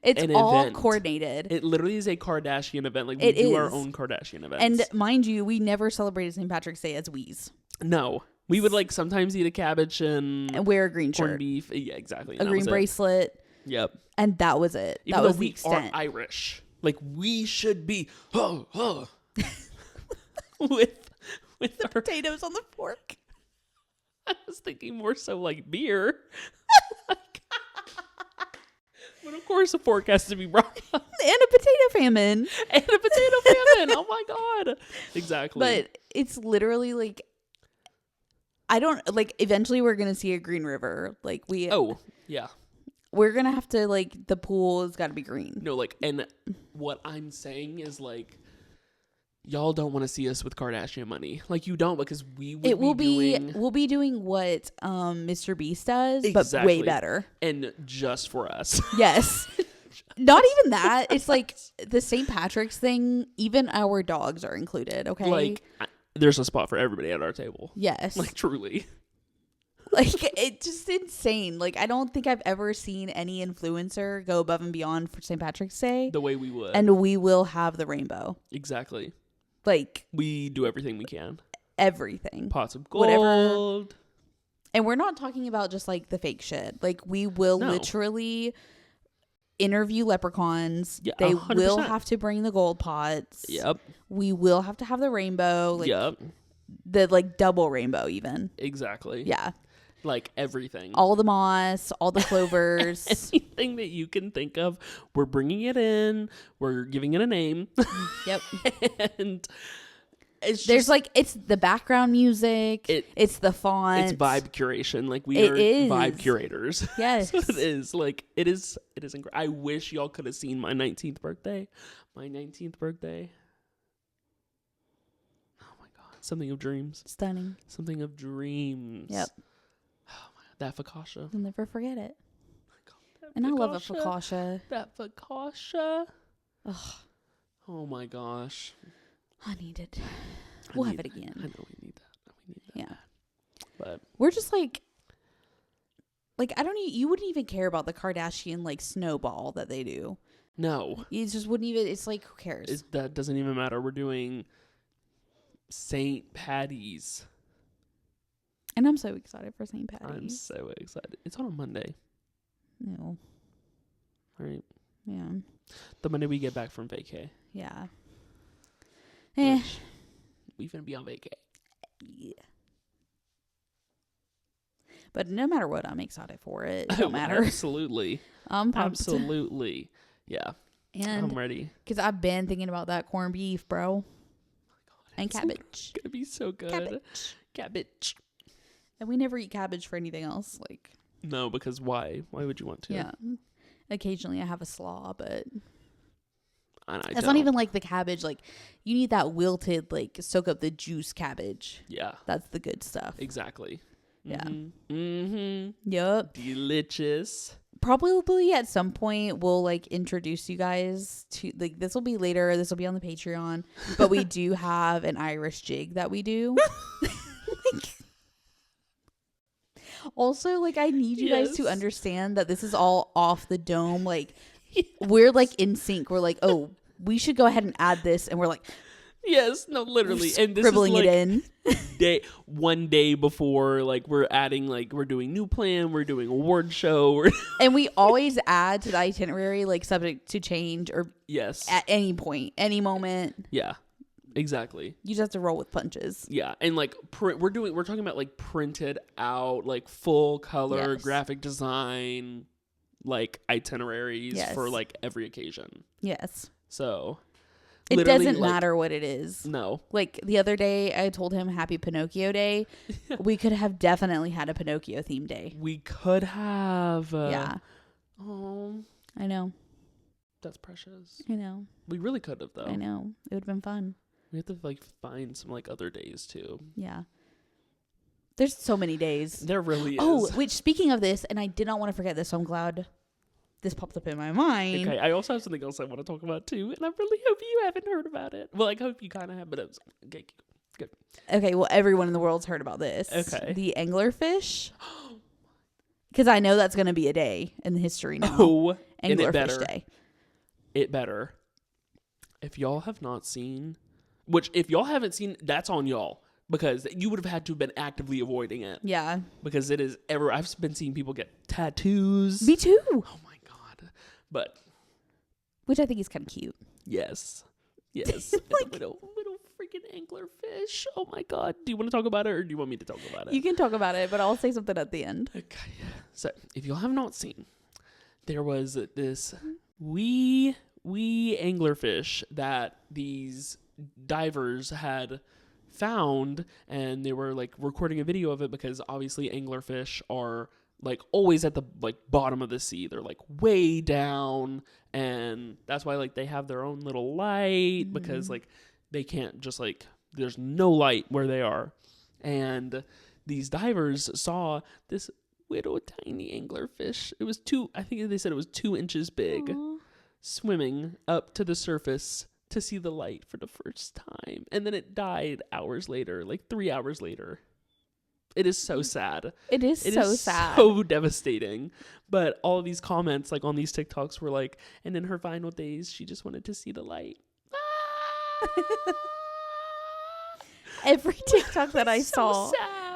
all event. Coordinated. It literally is a Kardashian event. Like, we do our own Kardashian events. And mind you, we never celebrated St. Patrick's Day as Wees. No. We would, like, sometimes eat a cabbage and wear a green corned shirt. beef. Yeah, exactly. A green bracelet. Yep. And that was it. Even that was though the we extent. are Irish. Like, we should be with the potatoes on the fork. I was thinking more so like beer. But of course a fork has to be brought up. And a potato famine. Oh my God. Exactly. But it's literally like, I don't, like, eventually we're going to see a green river. Like, oh, yeah. We're going to have to, like, the pool has got to be green. No, like, and what I'm saying is, like, y'all don't want to see us with Kardashian money. Like, you don't, because we'll be doing what Mr. Beast does, exactly. but way better. And just for us. Yes. Not even that. It's like the St. Patrick's thing, even our dogs are included, okay? Like, there's a spot for everybody at our table. Yes. Like, truly. Like, it's just insane. Like, I don't think I've ever seen any influencer go above and beyond for St. Patrick's Day. The way we would. And we will have the rainbow. Exactly. Like, we do everything we can. Everything. Pots of gold. Whatever. And we're not talking about just, like, the fake shit. Like, we will literally interview leprechauns. Yeah, they 100%. will have to bring the gold pots. Yep. We will have to have the rainbow. Like, yep. The, like, double rainbow even. Exactly. Yeah. Like, everything. All the moss, all the clovers. Anything that you can think of, we're bringing it in. We're giving it a name. Yep. And it's just, there's, like, it's the background music. It's the font. It's vibe curation. Like, we are vibe curators. Yes. That's what it is. Like, it is incredible. I wish y'all could have seen my 19th birthday. My 19th birthday. Oh, my God. Something of dreams. Stunning. Something of dreams. Yep. Oh, my God. That focaccia. You'll never forget it. God, and I love a focaccia. That focaccia. Ugh. Oh, my gosh. I need it. We'll have it again. I know we need that. Yeah. But we're just like I don't even, you wouldn't even care about the Kardashian, like, snowball that they do. No. You just wouldn't even, it's like, who cares? That doesn't even matter. We're doing St. Patty's. And I'm so excited for St. Patty's. I'm so excited. It's on a Monday. No. Right? Yeah. The Monday we get back from vacay. Yeah. We finna be on vacay. Yeah. But no matter what, I'm excited for it. It don't matter. Absolutely. I'm pumped. Absolutely. Yeah. And I'm ready. Because I've been thinking about that corned beef, bro. Oh my God, and cabbage. It's gonna be so good. Cabbage. And we never eat cabbage for anything else. Like, no, because why? Why would you want to? Yeah. Occasionally I have a slaw, but that's not even like the cabbage. Like, you need that wilted, like, soak up the juice cabbage. Yeah. That's the good stuff. Exactly. Yeah. Mm-hmm. Yep. Delicious. Probably at some point we'll, like, introduce you guys to, like, this will be later. This will be on the Patreon. But we do have an Irish jig that we do. Also, like, I need you guys to understand that this is all off the dome. Like, we're, like, in sync. We're like, oh, we should go ahead and add this. And we're like, yes, no, literally. And this scribbling is, like, it in. one day before, like, we're adding, like, we're doing new plan, we're doing award show. And we always add to the itinerary, like, subject to change or yes, at any point, any moment. Yeah. Exactly. You just have to roll with punches. Yeah, and like we're talking about like printed out, like full color graphic design, like itineraries for like every occasion. Yes. So it doesn't matter what it is. No. Like the other day I told him Happy Pinocchio Day. We could have definitely had a Pinocchio theme day. We could have. Yeah. Oh. I know. That's precious. I know. We really could have though. I know. It would have been fun. We have to like find some like other days too. Yeah. There's so many days. There really is. Oh, which speaking of this, and I did not want to forget this, so I'm glad this popped up in my mind. Okay, I also have something else I want to talk about too, and I really hope you haven't heard about it. Well, I hope you kind of have, but it was okay. Good. Okay, well, everyone in the world's heard about this. Okay. The anglerfish. Because I know that's going to be a day in the history now. Oh, Anglerfish Day. It better. If y'all have not seen, which if y'all haven't seen, that's on y'all. Because you would have had to have been actively avoiding it. Yeah. Because it is ever. I've been seeing people get tattoos. Me too. Oh my God. But. Which I think is kind of cute. Yes. Like little freaking anglerfish. Oh my God. Do you want to talk about it or do you want me to talk about it? You can talk about it, but I'll say something at the end. Okay. So if y'all have not seen, there was this wee anglerfish that these divers had found, and they were like recording a video of it because obviously anglerfish are like always at the like bottom of the sea. They're like way down, and that's why like they have their own little light because like they can't just like there's no light where they are. And these divers saw this little tiny anglerfish. It was I think they said it was 2 inches big. Aww. Swimming up to the surface to see the light for the first time. And then it died hours later, like 3 hours later. It is so sad. It is sad. So devastating. But all of these comments like on these TikToks were like, and in her final days, she just wanted to see the light. Every TikTok that I saw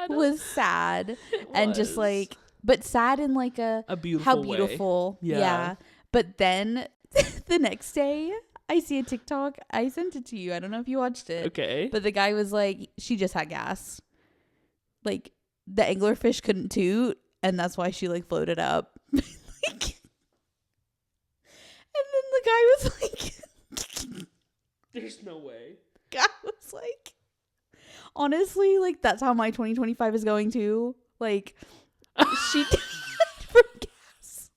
was sad. And just like, but sad in like a beautiful how beautiful. Way. Yeah. But then the next day I see a TikTok. I sent it to you. I don't know if you watched it. Okay. But the guy was like, she just had gas. Like the anglerfish couldn't toot, and that's why she like floated up. And then the guy was like, there's no way. Guy was like, honestly, like that's how my 2025 is going too. Like she died from gas.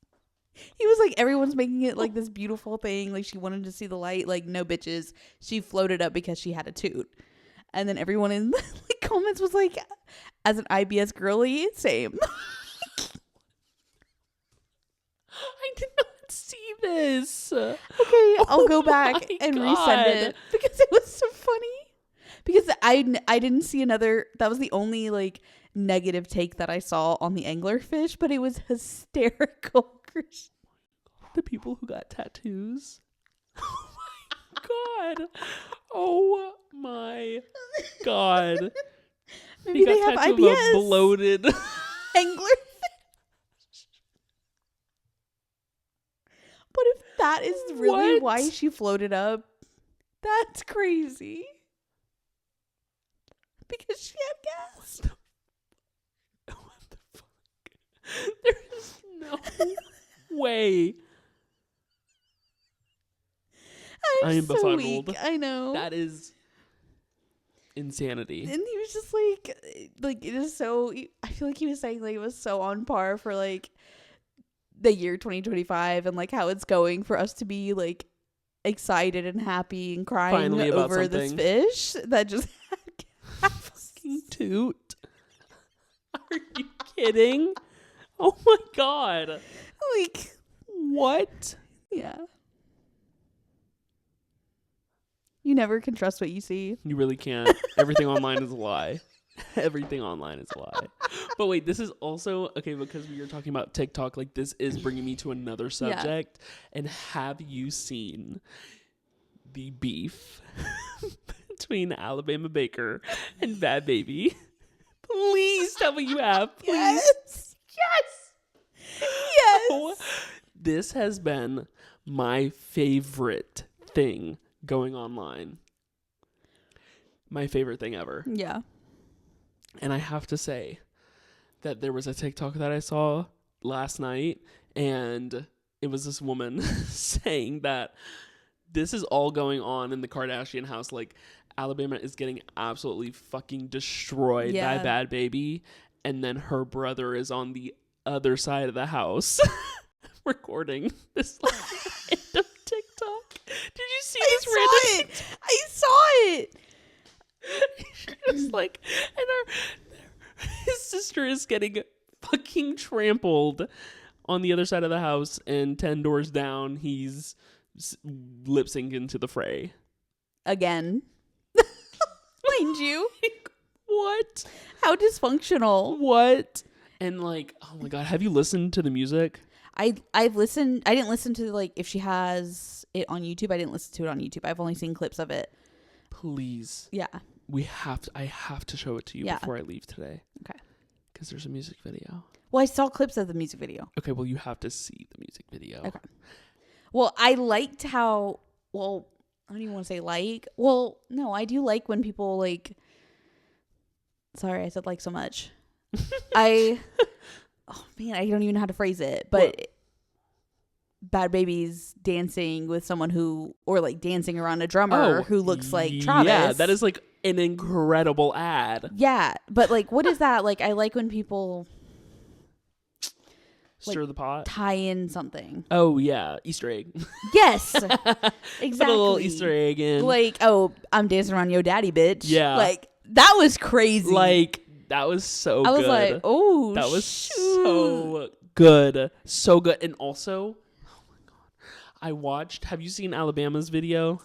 He was like, everyone's making it like this beautiful thing. Like she wanted to see the light. Like no bitches. She floated up because she had a toot. And then everyone in the comments was like, as an IBS girly, same. I did not see this. Okay, I'll go back and resend it because it was so funny. Because I didn't see another. That was the only like negative take that I saw on the anglerfish, but it was hysterical. The people who got tattoos. Oh my God. Oh my God. Maybe they have IBS. Of a bloated anglerfish. But if that is really why she floated up, that's crazy. Because she had gas. What the fuck? There is no way. I am so befuddled. Weak. I know. That is insanity. And he was just like it is so. I feel like he was saying like it was so on par for like the year 2025 and like how it's going for us to be like excited and happy and crying finally over this fish that just had fucking toot. Are you kidding? Oh my God. Like what? Yeah. You never can trust what you see. You really can't. Everything online is a lie. Everything online is a lie. But wait, this is also, okay, because we were talking about TikTok, like this is bringing me to another subject. Yeah. And have you seen the beef between Alabama Baker and Bad Baby? Please tell me you have. Please. Yes. Oh, this has been my favorite thing going online. My favorite thing ever. Yeah. And I have to say that there was a TikTok that I saw last night, and it was this woman saying that this is all going on in the Kardashian house. Like, Alabama is getting absolutely fucking destroyed by Bad Baby, and then her brother is on the other side of the house recording this random TikTok. Did you see this random? I saw it. Just like, and his sister is getting fucking trampled on the other side of the house, and 10 doors down, he's lip syncing to the fray. Again. Mind you. What? How dysfunctional. What? And like, oh my God, have you listened to the music? I've listened. I didn't listen to like if she has it on YouTube. I didn't listen to it on YouTube. I've only seen clips of it. Please. Yeah. I have to show it to you before I leave today. Okay. Because there's a music video. Well, I saw clips of the music video. Okay, well, you have to see the music video. Okay. Well, I liked how, well, I don't even want to say like. Well, no, I do like when people like, sorry, I said like so much. Oh man, I don't even know how to phrase it. But what? Bad Baby's dancing with someone who, or like dancing around a drummer who looks like Travis. Yeah, that is like an incredible ad. Yeah, but like, what is that? Like, I like when people stir the pot, tie in something. Oh yeah, Easter egg. Yes, exactly. Put a little Easter egg in. Like, oh, I'm dancing around your daddy, bitch. Yeah, like that was crazy. Like that was so. I was like, oh, that was so good, so good, and also. I watched. Have you seen Alabama's video?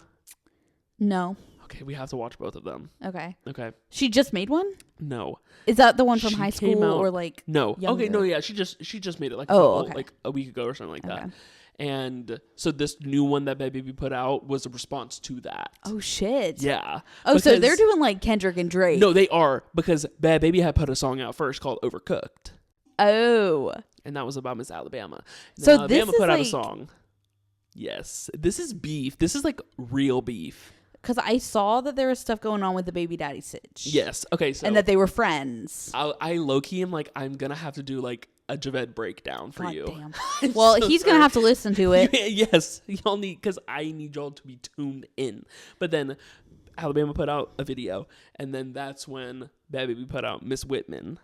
No. Okay, we have to watch both of them. Okay. Okay. She just made one? No. Is that the one from high school or like? No. Younger? Okay. No. Yeah. She just made it like like a week ago or something like that. And so this new one that Bad Baby put out was a response to that. Oh shit. Yeah. Oh, so they're doing like Kendrick and Drake. No, they are, because Bad Baby had put a song out first called "Overcooked." Oh. And that was about Miss Alabama. And so Alabama this is put out like... a song. Yes, this is beef. This is like real beef. Because I saw that there was stuff going on with the baby daddy sitch. Yes. Okay. So and that they were friends. I low key am like, I'm gonna have to do like a Javed breakdown for you. Damn. Well, so he's gonna have to listen to it. Yes, y'all need, because I need y'all to be tuned in. But then Alabama put out a video, and then that's when Bad Baby put out Miss Whitman.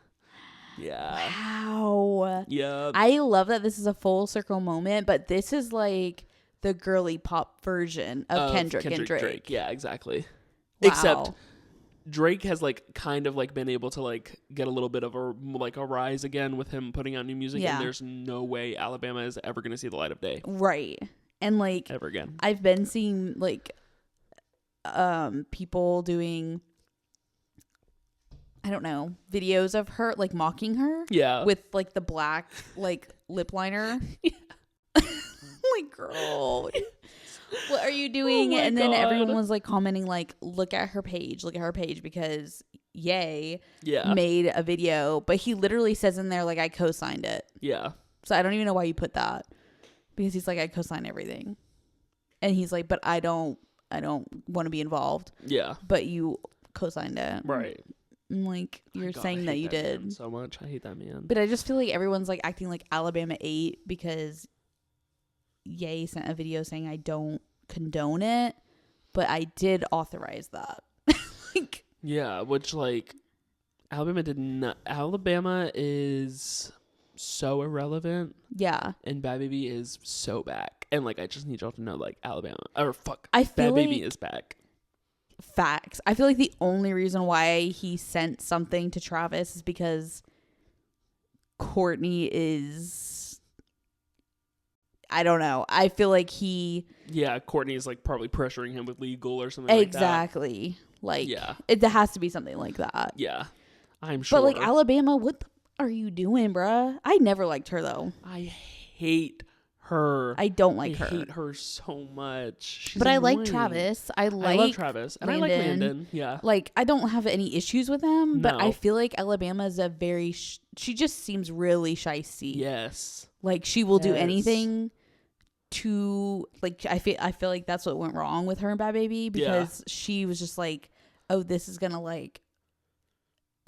Yeah. Wow. Yeah. I love that this is a full circle moment, but this is like the girly pop version of Kendrick and Drake. Yeah, exactly. Wow. Except Drake has like kind of like been able to like get a little bit of a rise again with him putting out new music. Yeah. And there's no way Alabama is ever going to see the light of day. Right. And like ever again. I've been seeing like people doing, I don't know, videos of her like mocking her. Yeah. With like the black like lip liner. Yeah. Like, girl, what are you doing? And then everyone was like commenting like, look at her page, because Ye made a video, but he literally says in there like, I co-signed it. Yeah. So I don't even know why you put that, because he's like, I co-signed everything, and he's like, but I don't want to be involved. Yeah. But you co-signed it. Right. I'm like, you're saying that you did. So much. I hate that man. But I just feel like everyone's like acting like Alabama 8 because Ye sent a video saying I don't condone it, but I did authorize that. Like, yeah, which like Alabama did not. Alabama is so irrelevant. Yeah. And Bad Baby is so back. And like I just need y'all to know like Alabama Bad Baby is back. Facts. I feel like the only reason why he sent something to Travis is because Courtney is, I don't know. I feel like Courtney is like probably pressuring him with legal or something exactly. Like, yeah. It has to be something like that. Yeah. I'm sure. But like Alabama, what are you doing, bruh? I never liked her though. I hate her. I don't like her. I hate her so much. But annoying. I like Travis. I love Travis. And Landon. I like Landon. Yeah. Like, I don't have any issues with him, but I feel like Alabama is a very, she just seems really shysty. Yes. Like, she will do anything to, like, I feel like that's what went wrong with her and Bad Baby, because she was just like, oh, this is gonna like,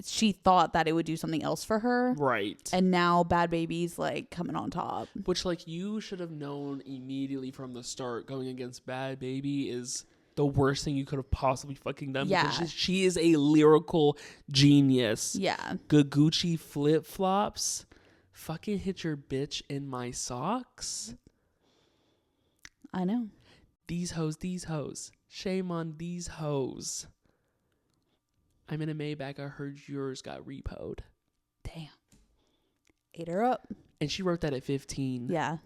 she thought that it would do something else for her. Right. And now Bad Baby's like coming on top. Which like you should have known immediately from the start, going against Bad Baby is the worst thing you could have possibly fucking done. Yeah. Because she is a lyrical genius. Yeah. Gucci flip flops. Fucking hit your bitch in my socks. I know. These hoes. Shame on these hoes. I'm in a Maybach. I heard yours got repoed. Damn. Ate her up. And she wrote that at 15. Yeah.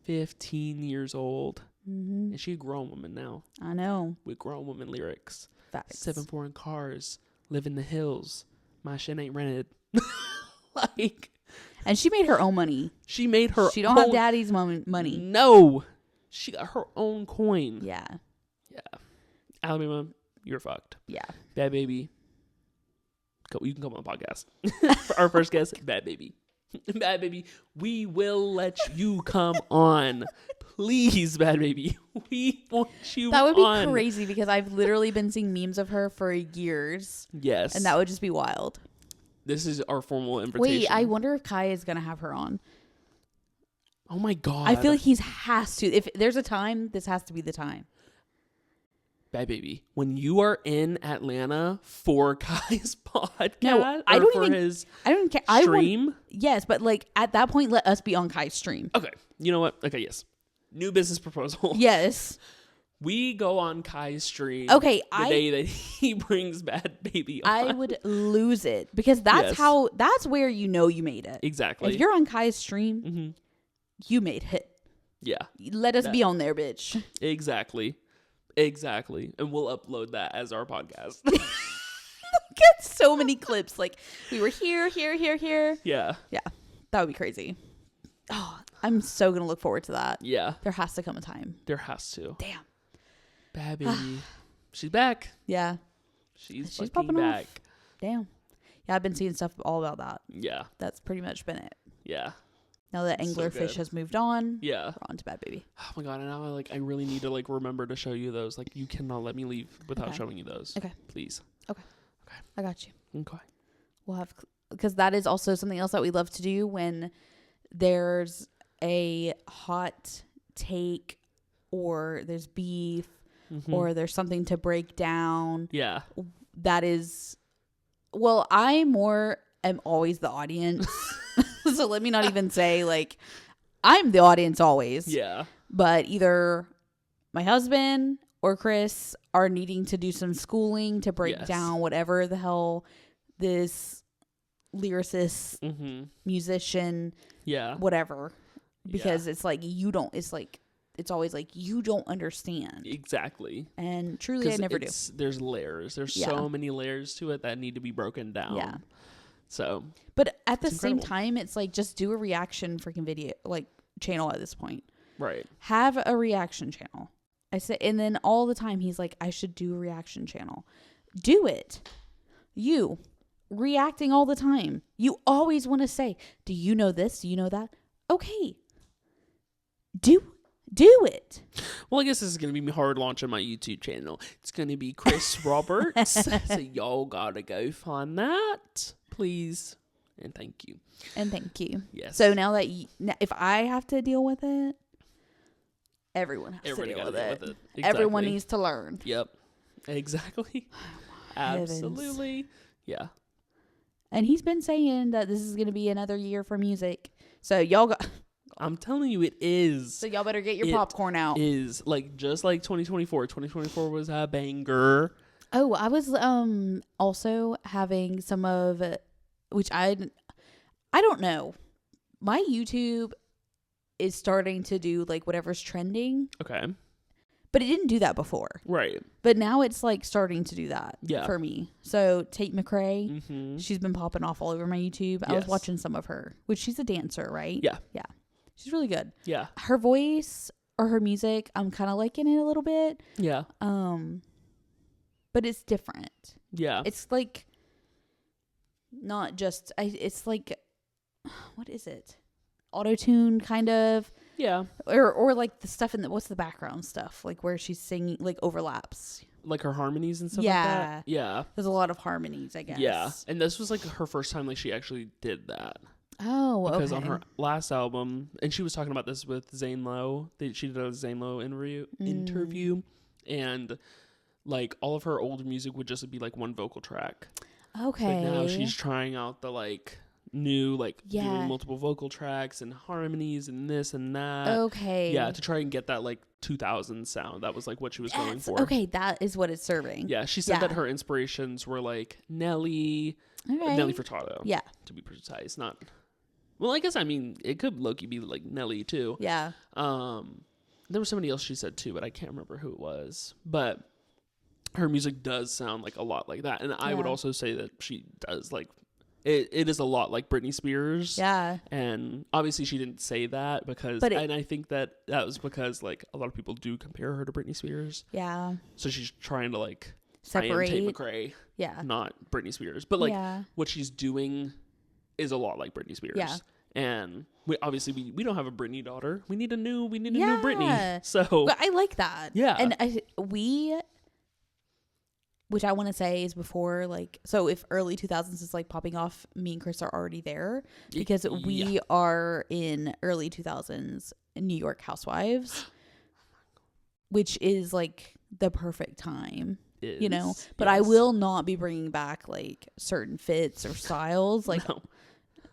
15 years old. Mm-hmm. And she's a grown woman now. I know. With grown woman lyrics. Facts. 7 foreign cars. Live in the hills. My shit ain't rented. Like. And she made her own money. She made her She don't have daddy's money. No. She got her own coin. Yeah. Yeah. Alabama, you're fucked. Yeah. Bad Baby. You can come on the podcast. For our first guest, Bad Baby. Bad Baby, we will let you come on. Please, Bad Baby. We want you on. That would be crazy because I've literally been seeing memes of her for years. Yes. And that would just be wild. This is our formal invitation. Wait, I wonder if Kai is going to have her on. Oh my God. I feel like he has to. If there's a time, this has to be the time. Bad Baby, when you are in Atlanta for Kai's podcast, No, I don't even care. Stream? Yes, but like at that point, let us be on Kai's stream. Okay. You know what? Okay, yes. New business proposal. Yes. We go on Kai's stream. Okay, the day that he brings Bad Baby on. I would lose it because that's where you know you made it. Exactly. If you're on Kai's stream, you made it. Yeah. Let us be on there, bitch. Exactly. And we'll upload that as our podcast. Get so many clips. Like we were here. Yeah. Yeah. That would be crazy. Oh, I'm so going to look forward to that. Yeah. There has to come a time. There has to. Damn. Bad Baby. She's back. Yeah. She's popping back. off. Damn. Yeah, I've been seeing stuff all about that. Yeah. That's pretty much been it. Yeah. Now that Anglerfish has moved on, yeah, we're on to Bad Baby. Oh my God! And now I really need to remember to show you those. Like you cannot let me leave without showing you those. Okay. Please. Okay. I got you. Okay. We'll have because that is also something else that we love to do when there's a hot take or there's beef or there's something to break down. Yeah. That is. Well, I am always the audience. So let me not even say I'm the audience always. Yeah. But either my husband or Chris are needing to do some schooling to break down whatever the hell this lyricist, musician, whatever. Because it's it's always you don't understand. Exactly. And truly I never do. There's layers. There's so many layers to it that need to be broken down. Yeah. So, but at the same time, it's just do a reaction freaking video, channel at this point. Right. Have a reaction channel. I say, and then all the time he's like, I should do a reaction channel. Do it. You reacting all the time. You always want to say, do you know this? Do you know that? Okay. Do it. Well, I guess this is going to be hard launching my YouTube channel. It's going to be Chris Roberts. So y'all got to go find that. Please and thank you. Yes. So now that if I have to deal with it, everyone has to deal with it. Exactly. Everyone needs to learn. Yep. Exactly. Absolutely. Yeah. And he's been saying that this is going to be another year for music. So y'all got. I'm telling you, it is. So y'all better get your popcorn out. Is just like 2024. 2024 was a banger. Oh, I was also having some of which I don't know. My YouTube is starting to do whatever's trending. Okay. But it didn't do that before. Right. But now it's starting to do that for me. So Tate McRae, she's been popping off all over my YouTube. I was watching some of her, which she's a dancer, right? Yeah. Yeah. She's really good. Yeah. Her voice or her music, I'm kind of liking it a little bit. Yeah. But it's different. Yeah. It's not just, it's what is it? Auto-tune kind of. Yeah. Or the stuff what's the background stuff? Where she's singing, overlaps. Her harmonies and stuff like that? Yeah. There's a lot of harmonies, I guess. Yeah. And this was her first time she actually did that. Oh, because on her last album, and she was talking about this with Zane Lowe. She did a Zane Lowe interview, and all of her old music would just be one vocal track. Okay. But now she's trying out the new doing multiple vocal tracks and harmonies and this and that. Okay. Yeah, to try and get that 2000 sound. That was what she was going for. Okay, that is what it's serving. Yeah, she said that her inspirations were Nelly, Nelly Furtado. Yeah. To be precise, not Well, I guess, I mean, it could low-key be like Nelly too. Yeah. There was somebody else she said too, but I can't remember who it was. But her music does sound like a lot like that. And I would also say that she does like, it is a lot like Britney Spears. Yeah. And obviously she didn't say that because, and I think that was because like a lot of people do compare her to Britney Spears. Yeah. So she's trying to like separate. Tate McRae. Yeah. Not Britney Spears. But like what she's doing is a lot like Britney Spears. Yeah. And we don't have a Britney daughter. We need a new Britney. So but I like that. Yeah. And which I want to say is before, like, so if early 2000s is like popping off, me and Chris are already there because we are in early 2000s New York housewives, which is like the perfect time. You know, but I will not be bringing back like certain fits or styles. Like,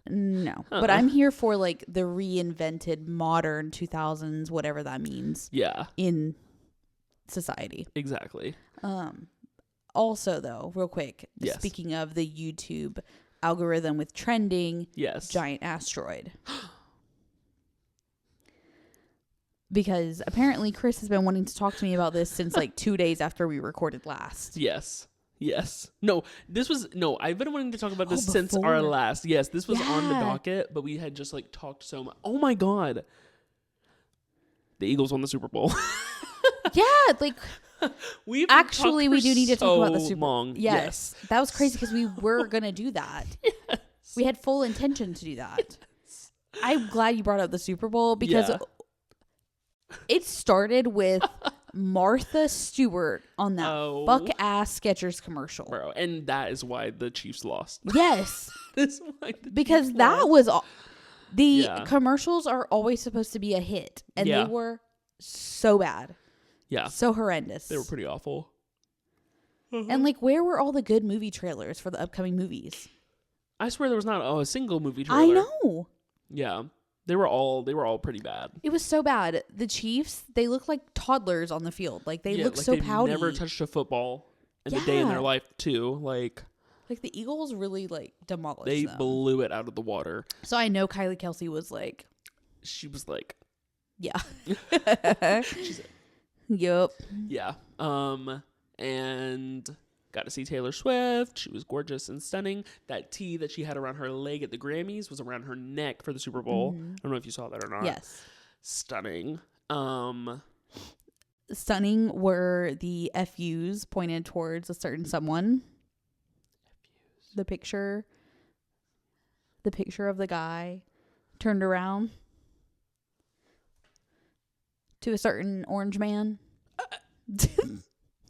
no. But I'm here for like the reinvented modern 2000s, whatever that means. Yeah. In society. Exactly. Also, though, real quick, speaking of the YouTube algorithm with trending, giant asteroid. Because apparently Chris has been wanting to talk to me about this since like 2 days after we recorded last. Yes. No, I've been wanting to talk about this since our last. Yes, this was on the docket, but we had just like talked so much. Oh my God. The Eagles won the Super Bowl. Yeah, like we do need to talk about the Super Bowl. Yes. That was crazy because we were going to do that. Yes. We had full intention to do that. Yes. I'm glad you brought up the Super Bowl because it started with Martha Stewart on that buck-ass Skechers commercial. Bro, and that is why the Chiefs lost. Yes. That's why because Chiefs that lost. Was... The commercials are always supposed to be a hit, and they were so bad. Yeah. So horrendous. They were pretty awful. And like, where were all the good movie trailers for the upcoming movies? I swear there was not a single movie trailer. I know. Yeah. They were all pretty bad. It was so bad. The Chiefs, they look like toddlers on the field. Like they look so pouty. They never touched a football in a day in their life too. Like the Eagles really like demolished them. They blew it out of the water. So I know Kylie Kelsey was like, she was like, yeah. She's like, yep. Yeah. And got to see Taylor Swift. She was gorgeous and stunning. That T that she had around her leg at the Grammys was around her neck for the Super Bowl. I don't know if you saw that or not. Yes. Stunning. Stunning were the FUs pointed towards a certain someone. FUs. The picture of the guy turned around to a certain orange man.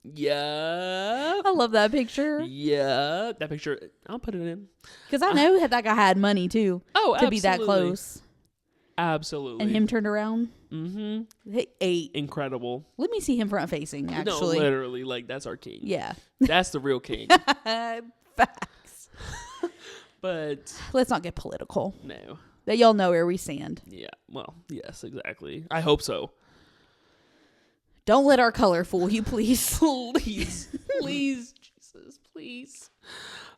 Yeah. I love that picture. Yeah. That picture, I'll put it in. Because I know that guy had money too. Oh, to be that close. Absolutely. And him turned around. Mm-hmm. Incredible. Let me see him front facing, actually. No, literally, like, that's our king. Yeah. That's the real king. Facts. But let's not get political. No. That y'all know where we stand. Yeah. Well, yes, exactly. I hope so. Don't let our color fool you, please. Please. Please, Jesus, please.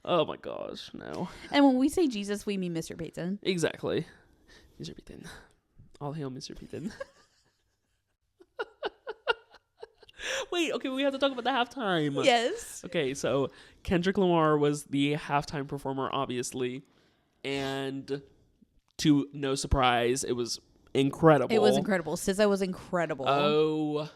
Oh my gosh, no. And when we say Jesus, we mean Mr. Payton. Exactly. Mr. Payton. All hail Mr. Payton. Wait, okay, we have to talk about the halftime. Yes. Okay, so Kendrick Lamar was the halftime performer, obviously. And to no surprise, it was incredible. It was incredible. SZA was incredible. Oh.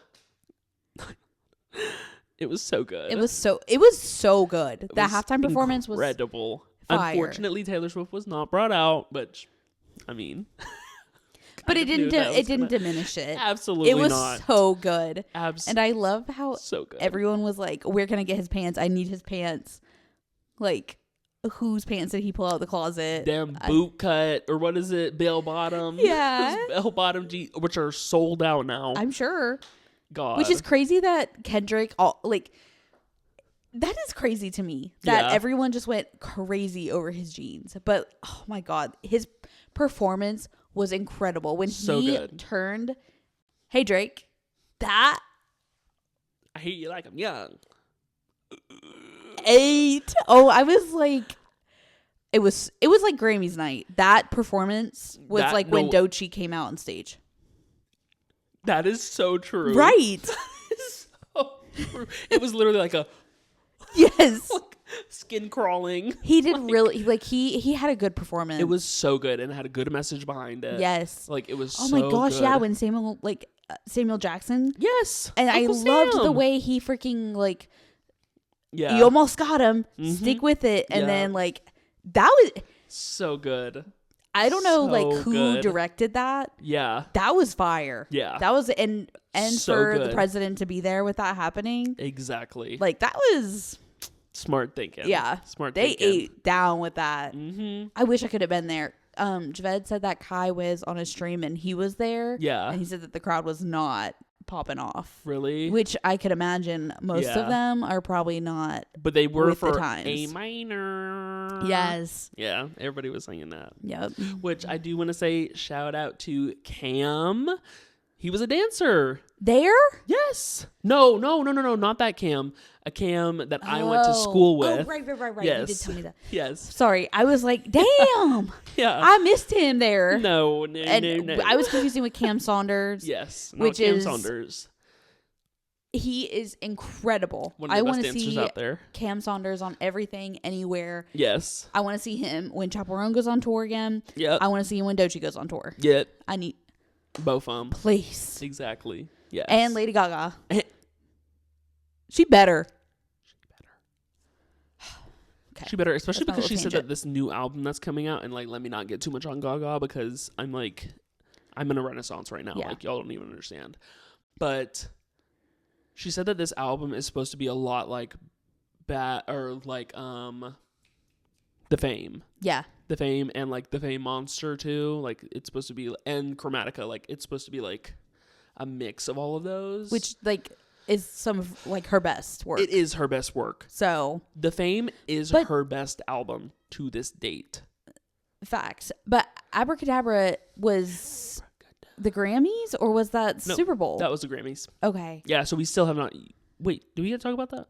It was so good. It was so good. The halftime performance was incredible. Fire. Unfortunately, Taylor Swift was not brought out, but I mean, but it didn't diminish it. Absolutely, it was not. So good. And I love how so good. Everyone was like, "Where can I get his pants? I need his pants." Like, whose pants did he pull out of the closet? Damn boot cut or what is it? Bell bottom. Yeah, bell bottom jeans, which are sold out now. I'm sure. God. Which is crazy that Kendrick, that is crazy to me that everyone just went crazy over his jeans. But oh my God, his performance was incredible when he turned. Hey Drake, that I hate you like I'm young. 8. Oh, I was like, It was like Grammys night. That performance was when Doechii came out on stage. That is so true. Right. So true. It was literally like a yes, like skin crawling. He did really he had a good performance. It was so good and it had a good message behind it. Yes. Like it was. Oh so my gosh! good. Yeah, when Samuel Jackson. Yes. And Uncle I loved Sam. the way he freaking Yeah. You almost got him. Mm-hmm. Stick with it, and then that was so good. I don't know So who good. directed that. Yeah. That was fire. Yeah. That was and So for good. the president to be there with that happening. Exactly. That was smart thinking. Yeah. Smart they thinking. ate down with that. Mm-hmm. I wish I could have been there. Javed said that Kai was on a stream and he was there. Yeah. And he said that the crowd was not popping off. Really? Which I could imagine most of them are probably not. But they were with the for times. A minor. Yes. Yeah. Everybody was singing that. Yep. Which I do want to say shout out to Cam. He was a dancer. There? Yes. No, not that Cam. A Cam that I went to school with. Oh, right. Yes. You did tell me that. Yes. Sorry. I was like, damn. Yeah. I missed him there. No. I was confusing with Cam Saunders. Yes. Which Cam is Saunders. He is incredible. One of the I best want to dancers see out there. Cam Saunders on everything, anywhere. Yes. I want to see him when Chaperone goes on tour again. Yep. I want to see him when Doechii goes on tour. Yep. I need Both of them. please. Exactly. Yes. And Lady Gaga. She better. Okay. She better, especially That's my because she little said that tangent. this new album that's coming out, and let me not get too much on Gaga because I'm in a renaissance right now. Yeah. Y'all don't even understand. But she said that this album is supposed to be a lot like The Fame. Yeah. The Fame and The Fame Monster too. It's supposed to be, and Chromatica. It's supposed to be a mix of all of those. Which is some of her best work. It is her best work. So The Fame is her best album to this date. facts. But Abracadabra was the Grammys, or was that No, Super Bowl? That was the Grammys. Okay. Yeah, so we still have not. Wait, do we get to talk about that?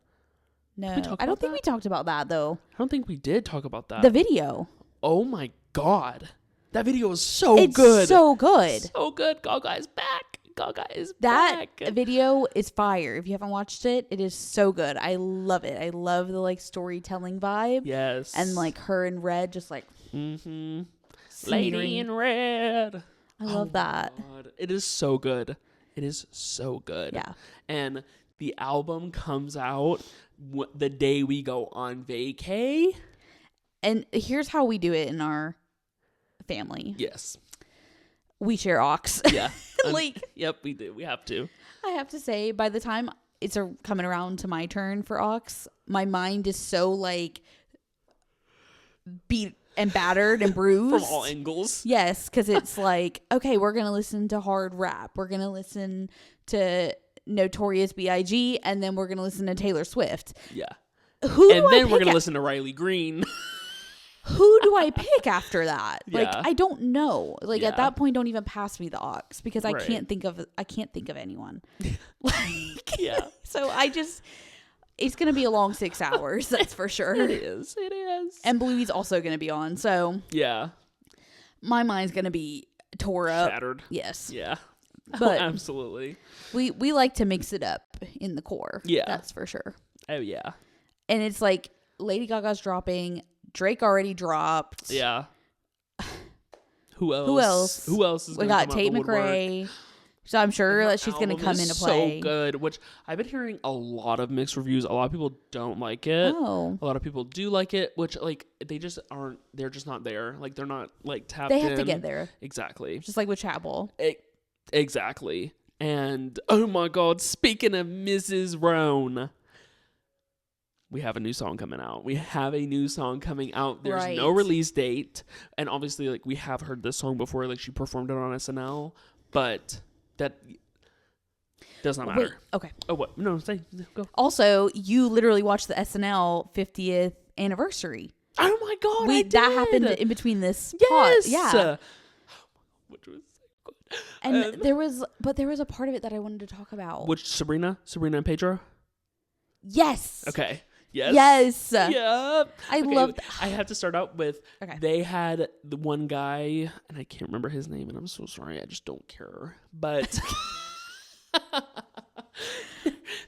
No, we talk I don't about think that? we talked about that though. I don't think we did talk about that. The video. Oh my god, that video was so It's good. so good. So good. Gaga is back. Gaga is That back. video is fire. If you haven't watched it, it is so good. I love it. I love the storytelling vibe. Yes. And her in red, just mm-hmm. scenery. Lady in Red. I love that. God. It is so good. It is so good. Yeah. And the album comes out the day we go on vacay. And here's how we do it in our family. Yes. We share aux. Yeah. Yep, we do. We have to. I have to say, by the time it's coming around to my turn for aux, my mind is so beat and battered and bruised. From all angles. Yes, because it's okay, we're going to listen to hard rap. We're going to listen to Notorious B.I.G. and then we're going to listen to Taylor Swift. Yeah. We're going to listen to Riley Green. Who do I pick after that? Yeah. I don't know. Yeah. At that point, don't even pass me the aux because I Right. can't think of anyone. Yeah. So it's going to be a long 6 hours. That's for sure. It is. And Bluey's also going to be on. So Yeah. my mind's going to be tore up. Shattered. Yes. Yeah. But absolutely. we like to mix it up in the core. Yeah. That's for sure. Oh yeah. And it's Lady Gaga's dropping. Drake already dropped. Yeah. Who else? Who else is We gonna got come out Tate the woodwork? McRae. So I'm sure Her that she's going to album come is into play. So good, which I've been hearing a lot of mixed reviews. A lot of people don't like it. Oh. A lot of people do like it, which they just aren't. They're just not there. They're not tapped in. They have to get there. Exactly. Just like with Chapel. Exactly. And oh my God, speaking of Mrs. Roan, we have a new song coming out. There's Right. no release date. And obviously, we have heard this song before. She performed it on SNL. But that does not matter. Wait, okay. Oh, what? No, go. Also, you literally watched the SNL 50th anniversary. Oh my God, I did. That happened in between this Yes. pod. Yeah. Which was so good. And there was a part of it that I wanted to talk about. Which Sabrina and Pedro? Yes. Okay. Yes. Yep. I loved. I have to start out with. Okay. They had the one guy, and I can't remember his name, and I'm so sorry. I just don't care. But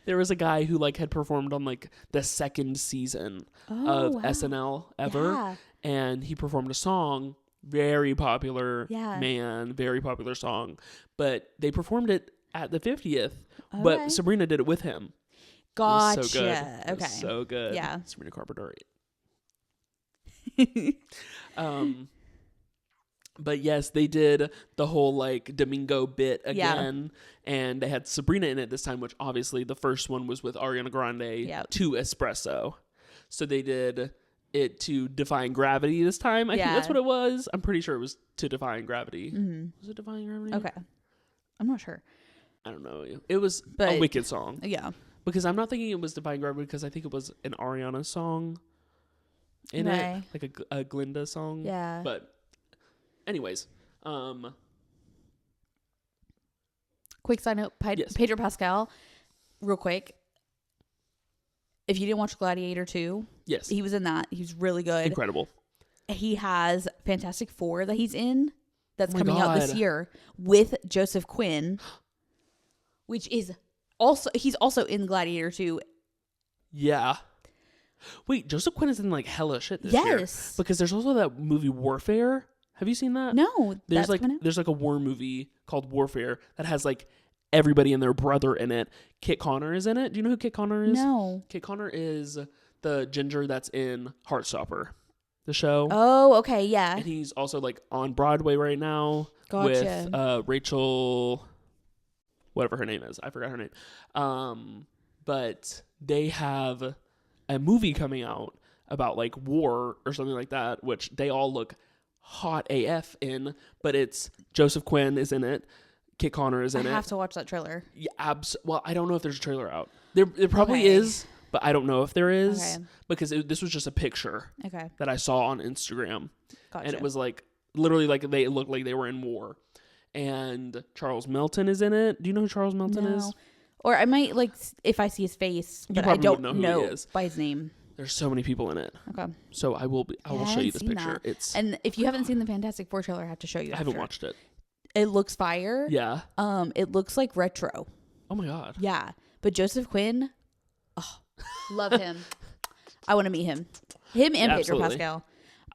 there was a guy who like had performed on like the second season of SNL ever, and he performed a song. Very popular man, very popular song. But they performed it at the 50th, but Sabrina did it with him. Gotcha. It was so good. Okay. It was so good. Yeah. Sabrina Carpenter. But yes, they did the whole like Domingo bit again, and they had Sabrina in it this time, which obviously the first one was with Ariana Grande to Espresso. So they did it to Defying Gravity this time. I think that's what it was. I'm pretty sure it was to Defying Gravity. Mm-hmm. Was it Defying Gravity? Okay. I'm not sure. I don't know. It was a Wicked song. Yeah. Because I'm not thinking it was Defying Gravity because I think it was an Ariana song in it. Like a Glinda song. Yeah. But anyways. Quick side note. Pedro Pascal, real quick. If you didn't watch Gladiator 2, yes, he was in that. He was really good. Incredible. He has Fantastic Four that he's in that's coming out this year with Joseph Quinn, which is he's also in Gladiator 2. Yeah. Wait, Joseph Quinn is in like hella shit this year. Yes. Because there's also that movie Warfare. Have you seen that? No. There's like a war movie called Warfare that has like everybody and their brother in it. Kit Connor is in it. Do you know who Kit Connor is? No. Kit Connor is the ginger that's in Heartstopper, the show. Oh, okay, yeah. And he's also like on Broadway right now with Rachel, whatever her name is. I forgot her name. But they have a movie coming out about like war or something like that, which they all look hot AF in, but it's Joseph Quinn is in it. Kit Connor is in it. I have to watch that trailer. Yeah, well, I don't know if there's a trailer out. There probably is, but I don't know if there is because this was just a picture that I saw on Instagram. Gotcha. And it was like literally like they looked like they were in war. And Charles Melton is in it. Do you know who Charles Melton is? Or I might like if I see his face, but I don't know who he is by his name. There's so many people in it. Okay. So I will show you this picture. And if you haven't seen the Fantastic Four trailer, I have to show you. I haven't watched it. It looks fire. Yeah. It looks like retro. Oh my god. Yeah. But Joseph Quinn, love him. I want to meet him. Him and Pedro Pascal.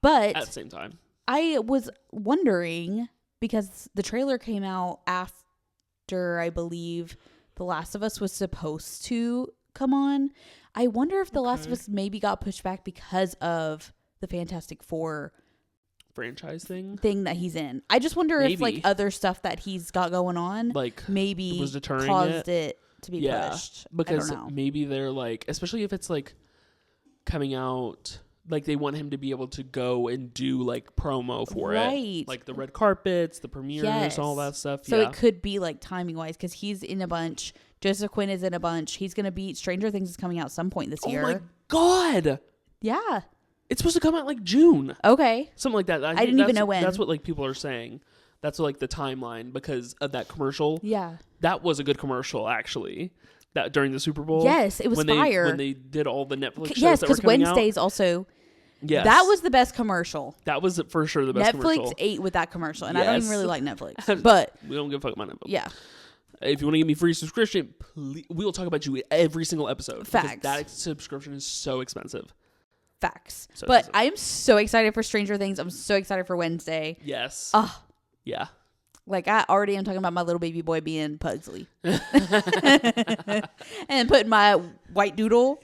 But at the same time. I was wondering because the trailer came out after I believe The Last of Us was supposed to come on. I wonder if The Last of Us maybe got pushed back because of the Fantastic Four franchise thing that he's in. I just wonder if like other stuff that he's got going on like maybe was deterring caused it to be pushed. Because maybe they're like, especially if it's like coming out, like they want him to be able to go and do like promo for it, like the red carpets, the premieres, all that stuff. So it could be like timing wise because he's in a bunch. Joseph Quinn is in a bunch. He's gonna be Stranger Things is coming out some point this year. Oh my god! Yeah. It's supposed to come out like June. Okay. Something like that. I didn't even know when. That's what like people are saying. That's like the timeline because of that commercial. Yeah. That was a good commercial actually. That during the Super Bowl. Yes, it was fire. When they did all the Netflix shows that were coming out. Yes, because Wednesdays also. Yes. That was the best commercial. That was for sure the best commercial. Netflix ate with that commercial. And I don't even really like Netflix. But. We don't give a fuck about Netflix. Yeah. If you want to give me free subscription, please, we'll talk about you every single episode. Facts. That subscription is so expensive. Facts. So but I am so excited for Stranger Things. I'm so excited for Wednesday. Yes. Yeah. Like I already am talking about my little baby boy being Pugsley. And putting my white doodle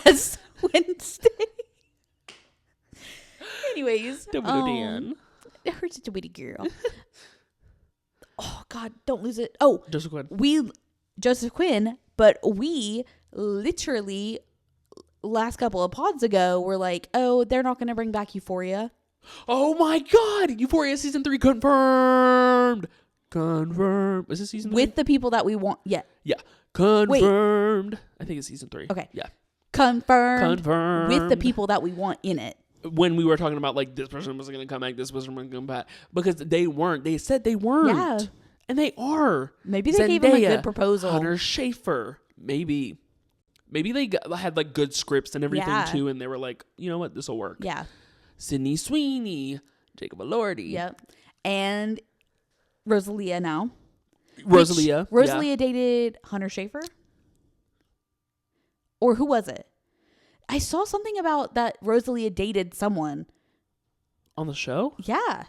as Wednesday. Anyways. Dan. Her such a witty girl. Oh God, don't lose it. Oh, Joseph Quinn. Joseph Quinn, but we literally last couple of pods ago were like, oh, they're not going to bring back Euphoria. Oh my God, Euphoria season 3 confirmed. Confirmed. Is this season 3? With the people that we want. Yeah. Yeah. Confirmed. Wait. I think it's season 3. Okay. Yeah. Confirmed. With the people that we want in it. When we were talking about like this person wasn't going to come back, this person wasn't going to come back because they weren't. They said they weren't. Yeah. And they are. Maybe they gave him a good proposal. Hunter Schafer. Maybe. maybe they had like good scripts and everything too, and they were like, you know what, this will work. Yeah. Sydney Sweeney, Jacob Elordi. Yep. And Rosalia now. Rosalia. Rosalia dated Hunter Schafer? Or who was it? I saw something about that Rosalia dated someone. On the show? Yeah.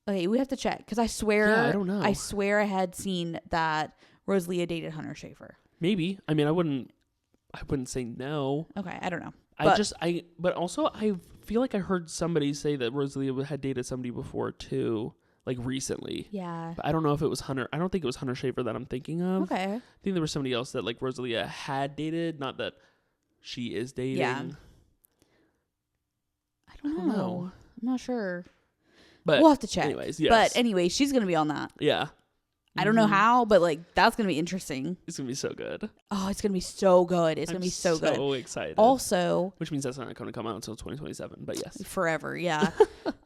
Okay, we have to check. Because I swear... Yeah, I don't know. I swear I had seen that Rosalia dated Hunter Schafer. Maybe. I mean, I wouldn't say no. Okay, I don't know. But also I feel like I heard somebody say that Rosalia had dated somebody before too, like recently. Yeah. But I don't know if it was Hunter. I don't think it was Hunter Schafer that I'm thinking of. Okay. I think there was somebody else that like Rosalia had dated, not that she is dating. Yeah. I don't know. I'm not sure. But we'll have to check. Anyways, yes. But anyway, she's going to be on that. Yeah. I don't know how, but like that's going to be interesting. It's going to be so good. Oh, it's going to be so good. It's going to be so good. So excited. Also, which means that's not going to come out until 2027, but yes. Forever, yeah.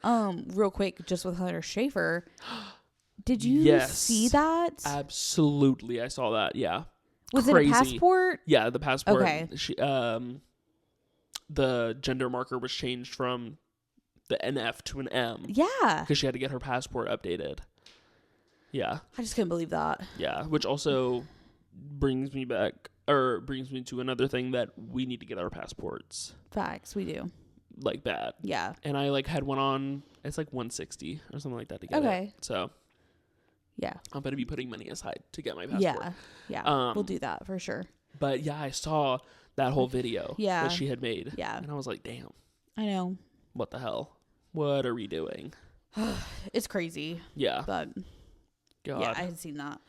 Real quick, just with Hunter Schafer, did you see that? Absolutely. I saw that. Yeah. Was Crazy. it a passport? Yeah, the passport. Okay. She, the gender marker was changed from the NF to an M. Yeah. Because she had to get her passport updated. Yeah. I just couldn't believe that. Yeah, which also brings me to another thing that we need to get our passports. Facts, we do. Like bad. Yeah. And I like had one on, it's like 160 or something like that to get it. So. Yeah. I'm going to be putting money aside to get my passport. Yeah. Yeah. We'll do that for sure. But yeah, I saw that whole video that she had made. Yeah. And I was like, damn. I know. What the hell? What are we doing? It's crazy. Yeah. But God. yeah, I had seen that.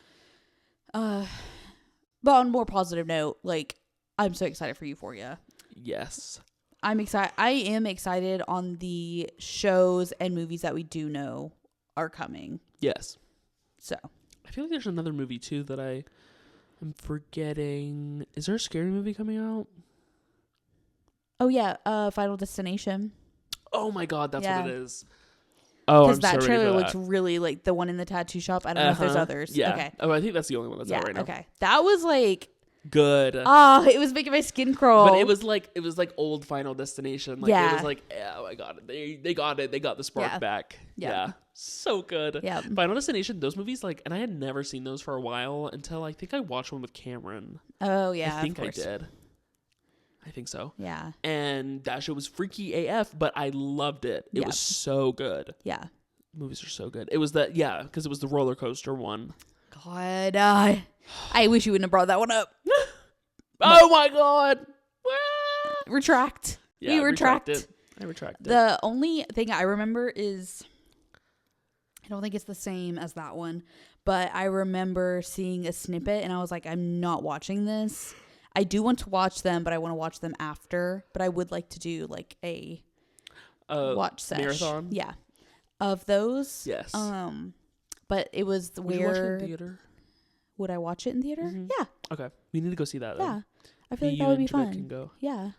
But on a more positive note, like, I'm so excited for Euphoria. Yes. I'm excited. I am excited on the shows and movies that we do know are coming. Yes. So. I feel like there's another movie too that I'm forgetting. Is there a scary movie coming out? Oh yeah, Final Destination. Oh my God, that's what it is. Oh, I'm that so trailer ready for looks that. really like the one in the tattoo shop. I don't know if there's others. Yeah. Okay. Oh, I think that's the only one that's out right now. Okay. That was like good. Oh, it was making my skin crawl. But it was like old Final Destination. Like it was like, oh my God, they got it. They got the spark back. Yeah. So good. Yeah. Final Destination, those movies, like, and I had never seen those for a while until I think I watched one with Cameron. Oh yeah. I think I did. I think so. Yeah. And that shit was freaky AF, but I loved it. It was so good. Yeah. Movies are so good. It was because it was the roller coaster one. God, I wish you wouldn't have brought that one up. Oh my God. Retract. Yeah, we retract. I retract it. The only thing I remember is, I don't think it's the same as that one, but I remember seeing a snippet and I was like, I'm not watching this. I do want to watch them, but I want to watch them after. But I would like to do like a watch session. Marathon? Yeah. Of those. Yes. But it was Would you watch it in theater? Would I watch it in theater? Mm-hmm. Yeah. Okay. We need to go see that then. Yeah. I feel like that would be fun. Can go. Yeah.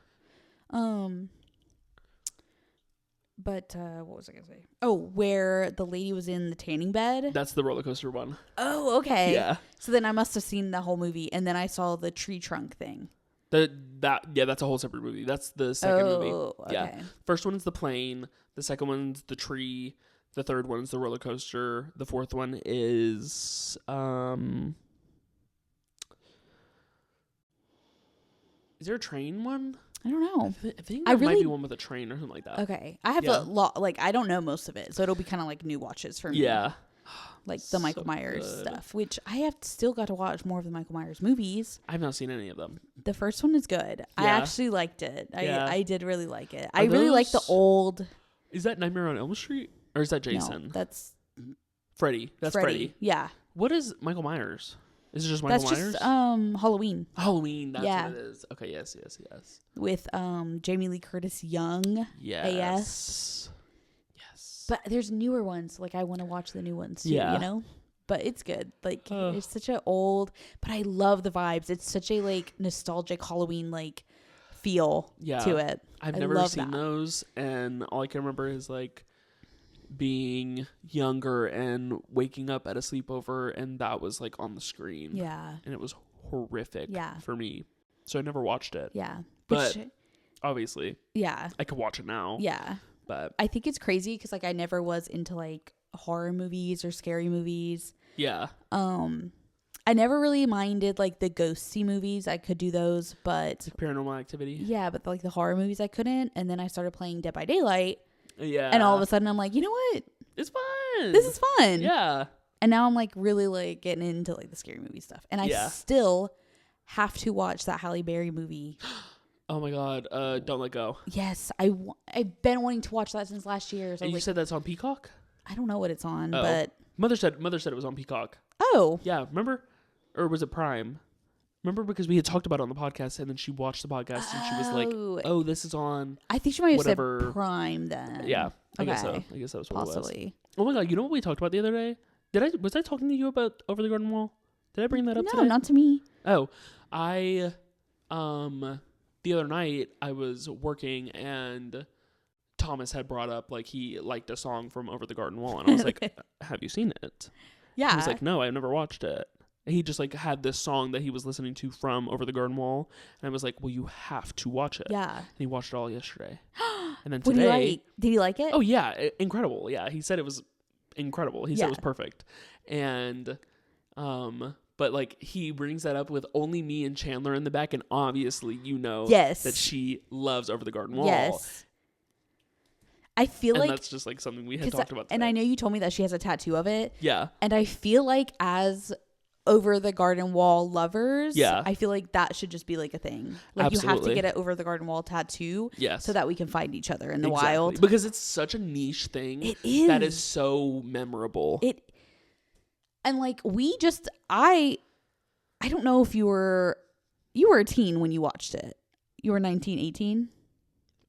But what was I gonna say? Oh, where the lady was in the tanning bed. That's the roller coaster one. Oh, okay. Yeah. So then I must have seen the whole movie, and then I saw the tree trunk thing. That's a whole separate movie. That's the second movie. Okay. Yeah. First one's the plane. The second one's the tree. The third one's the roller coaster. The fourth one is Is there a train one? I don't know. I think there might be one with a train or something like that. Okay. I have a lot, like, I don't know most of it, so it'll be kind of like new watches for me. Yeah. Like the Michael Myers stuff, which I have still got to watch more of the Michael Myers movies. I've not seen any of them. The first one is good. I actually liked it. I did really like it. I really like the old. Is that Nightmare on Elm Street? Or is that Jason? No, that's Freddy. That's Freddy. Yeah. What is Michael Myers? Is it just Michael Myers? That's just Halloween. Halloween, that's what it is. Okay, yes. With Jamie Lee Curtis Young. Yes. But there's newer ones. Like, I want to watch the new ones too, you know? But it's good. Like, it's such an old, but I love the vibes. It's such a, like, nostalgic Halloween, like, feel to it. I've never seen those, and all I can remember is, like, being younger and waking up at a sleepover, and that was, like, on the screen. Yeah. And it was horrific for me. So I never watched it. Yeah. But obviously, yeah, I could watch it now. Yeah. But I think it's crazy because like I never was into like horror movies or scary movies. Yeah. I never really minded like the ghosty movies. I could do those, but like Paranormal Activity. Yeah, but like the horror movies I couldn't. And then I started playing Dead by Daylight. Yeah. And all of a sudden I'm like, you know what? It's fun. This is fun. Yeah. And now I'm like really like getting into like the scary movie stuff. And I still have to watch that Halle Berry movie. Oh my God. Don't Let Go. Yes. I've been wanting to watch that since last year. So and you said that's on Peacock? I don't know what it's on, but Mother said it was on Peacock. Oh. Yeah, remember? Or was it Prime? Remember, because we had talked about it on the podcast, and then she watched the podcast and she was like, "Oh, this is on." I think she might have said Prime then. Yeah, I guess so. I guess that was what possibly. It was. Oh my God! You know what we talked about the other day? Was I talking to you about Over the Garden Wall? Did I bring that up? No, today? Not to me. Oh, the other night I was working and Thomas had brought up like he liked a song from Over the Garden Wall, and I was like, "Have you seen it?" Yeah. He was like, "No, I've never watched it." He just like had this song that he was listening to from Over the Garden Wall, and I was like, "Well, you have to watch it." Yeah. And he watched it all yesterday. And then what today, did he like it? Oh yeah, incredible. Yeah, he said it was incredible. He said it was perfect. And but like he brings that up with only me and Chandler in the back, and obviously that she loves Over the Garden Wall. Yes. I feel like that's just like something we had talked about today. And I know you told me that she has a tattoo of it. Yeah. And I feel like as Over the Garden Wall lovers, I feel like that should just be like a thing. Like you have to get an Over the Garden Wall tattoo so that we can find each other in the wild. Because it's such a niche thing. It is. That is so memorable. And like I don't know if you were a teen when you watched it. You were 19, 18?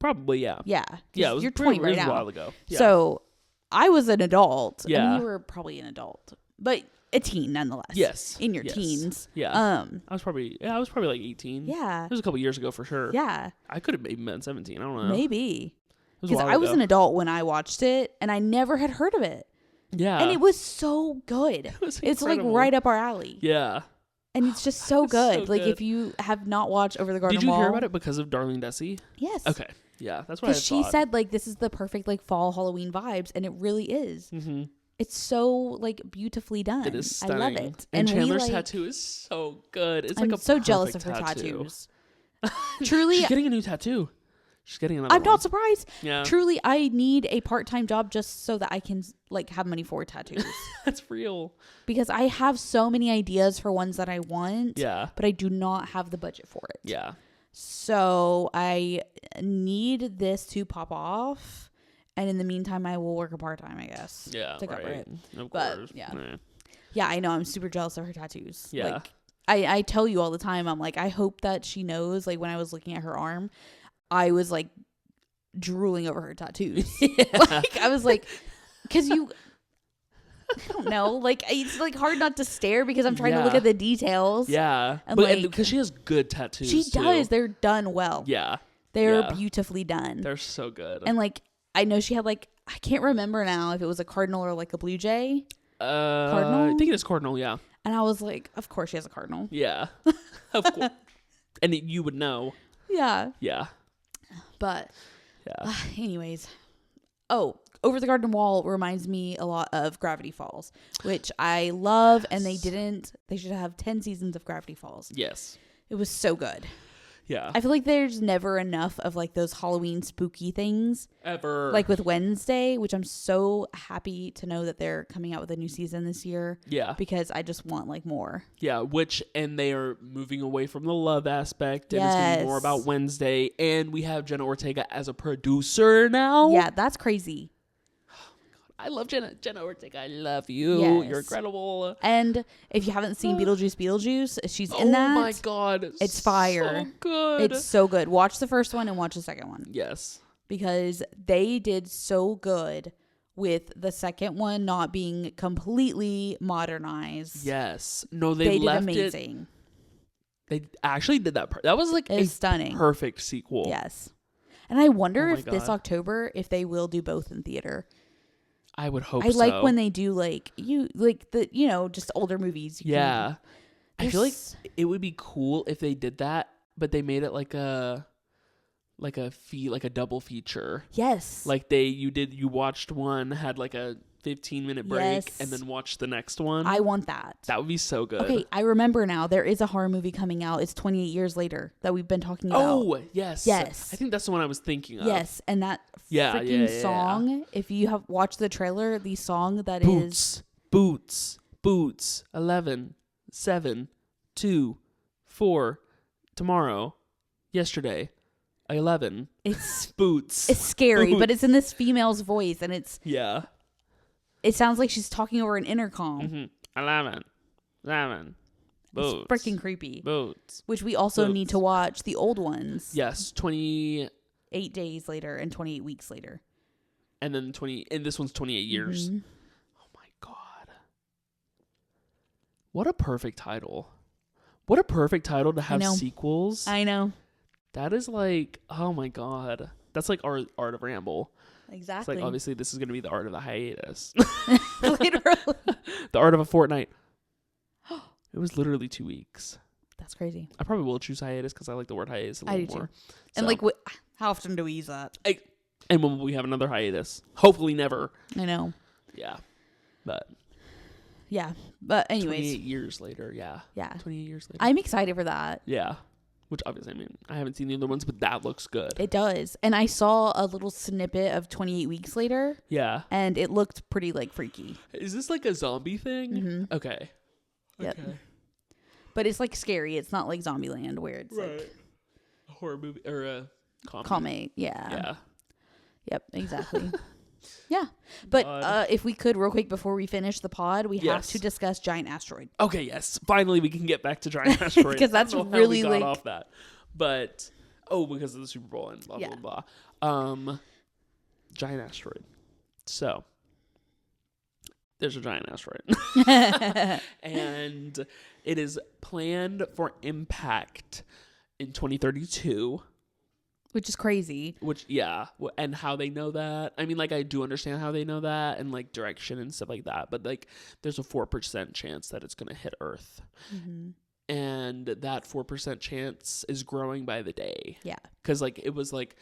Probably, yeah. Yeah. Yeah, it was you're 20 right now. A while ago. Yeah. So I was an adult. Yeah. And you were probably an adult. But a teen nonetheless. Yes. In your teens. Yeah. I was probably like 18. Yeah. It was a couple years ago for sure. Yeah. I could have maybe been 17. I don't know. Maybe. Because I was an adult when I watched it and I never had heard of it. Yeah. And it was so good. It's like right up our alley. Yeah. And it's just so good. So like if you have not watched Over the Garden Wall. Did you hear about it because of Darlene Desi? Yes. Okay. Yeah, that's what I thought. Because she said like this is the perfect like fall Halloween vibes, and it really is. Mm-hmm. It's so like beautifully done. It is stunning. I love it. And Chandler's tattoo is so good. It's like I'm so jealous of her tattoos. Truly, she's getting a new tattoo. She's getting another. I'm not surprised. Yeah. Truly, I need a part-time job just so that I can like have money for tattoos. That's real. Because I have so many ideas for ones that I want. Yeah. But I do not have the budget for it. Yeah. So I need this to pop off, and in the meantime, I will work a part-time, I guess. Yeah, to cover it. Of course. Yeah, I know. I'm super jealous of her tattoos. Yeah, like I tell you all the time. I'm like, I hope that she knows. Like when I was looking at her arm, I was like drooling over her tattoos. Like I was like, because you. I don't know. Like, it's like hard not to stare because I'm trying to look at the details. Yeah. And but because she has good tattoos. She does. They're done well. Yeah. They're beautifully done. They're so good. And like, I know she had like, I can't remember now if it was a cardinal or like a blue jay. Cardinal? I think it is cardinal, yeah. And I was like, of course she has a cardinal. Yeah. Of course. And you would know. Yeah. Yeah. But, anyways. Oh, Over the Garden Wall reminds me a lot of Gravity Falls, which I love, and they should have 10 seasons of Gravity Falls. Yes. It was so good. Yeah. I feel like there's never enough of like those Halloween spooky things. Ever. Like with Wednesday, which I'm so happy to know that they're coming out with a new season this year. Yeah. Because I just want like more. Yeah, and they are moving away from the love aspect, and it's going to be more about Wednesday, and we have Jenna Ortega as a producer now. Yeah, that's crazy. I love Jenna Ortega. I love you. Yes. You're incredible. And if you haven't seen Beetlejuice, she's in that. Oh my God. It's fire. So good. It's so good. Watch the first one and watch the second one. Yes. Because they did so good with the second one not being completely modernized. Yes. No, they left did amazing. They actually did that. That was like stunning. Perfect sequel. Yes. And I wonder if this October, if they will do both in theater. I would hope so. I like when they do just older movies. Yeah. I feel like it would be cool if they did that, but they made it like a double feature. Yes. Like you watched one, had like a 15-minute break, and then watched the next one. I want that. That would be so good. Okay, I remember now. There is a horror movie coming out. It's 28 years later that we've been talking about. Oh, yes. Yes. I think that's the one I was thinking of. Yes, and that freaking song, if you have watched the trailer, the song that is... Boots, 11, 7, 2, 4, tomorrow, yesterday, 11. It's Boots. It's scary, but it's in this female's voice, and it's... Yeah. It sounds like she's talking over an intercom. Mm-hmm. 11. Boots. It's freaking creepy. Boots. Which we also need to watch the old ones. Yes, 28 days later and 28 weeks later. And then and this one's 28 years. Mm-hmm. Oh my God. What a perfect title. What a perfect title to have sequels. I know. That is like, oh my God. That's like Art of Ramble. Exactly. It's like, obviously, this is going to be the Art of the Hiatus. Literally. The Art of a Fortnight. It was literally 2 weeks. That's crazy. I probably will choose hiatus because I like the word hiatus a little more. Too. And like, how often do we use that? And when will we have another hiatus? Hopefully never. I know. Yeah. But anyways. 28 years later. Yeah. 28 years later. I'm excited for that. Yeah. Which obviously, I mean, I haven't seen the other ones, but that looks good. It does. And I saw a little snippet of 28 weeks later. Yeah. And it looked pretty like freaky. Is this like a zombie thing? Mm-hmm. Okay. Yep. Okay. But it's like scary. It's not like Zombieland where it's like a horror movie or a comedy. Yeah. Yeah. Yep, exactly. Yeah. But if we could real quick before we finish the pod, we have to discuss Giant Asteroid. Okay, yes. Finally we can get back to Giant Asteroid. Because that's really how we got off that. But because of the Super Bowl and blah blah blah. Giant Asteroid. So there's a giant asteroid. And it is planned for impact in 2032. Which is crazy. And how they know that. I mean, like, I do understand how they know that and, like, direction and stuff like that. But, like, there's a 4% chance that it's going to hit Earth. Mm-hmm. And that 4% chance is growing by the day. Yeah. Because, like, it was, like,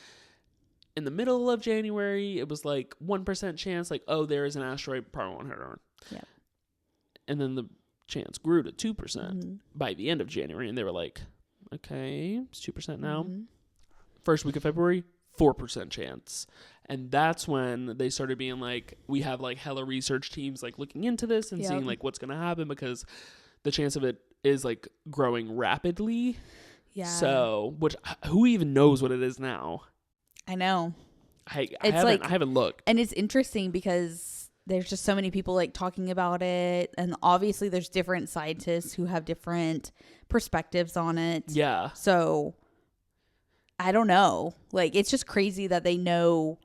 in the middle of January, it was, like, 1% chance. Like, oh, there is an asteroid, probably won't hit Earth. Yeah. And then the chance grew to 2% by the end of January. And they were like, okay, it's 2% now. Mm-hmm. First week of February, 4% chance. And that's when they started being like, we have like hella research teams like looking into this and seeing like what's going to happen because the chance of it is like growing rapidly. Yeah. So, who even knows what it is now? I know. I haven't looked. And it's interesting because there's just so many people like talking about it. And obviously there's different scientists who have different perspectives on it. Yeah. So I don't know. Like, it's just crazy that they know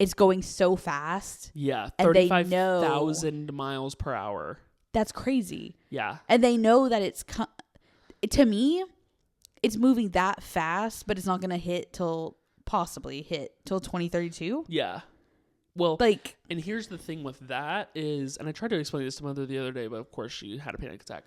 it's going so fast. Yeah, 35,000 miles per hour. That's crazy. Yeah. And they know that to me, it's moving that fast, but it's not going to possibly hit till 2032. Yeah. Well, like, and here's the thing with that is, and I tried to explain this to Mother the other day, but of course she had a panic attack.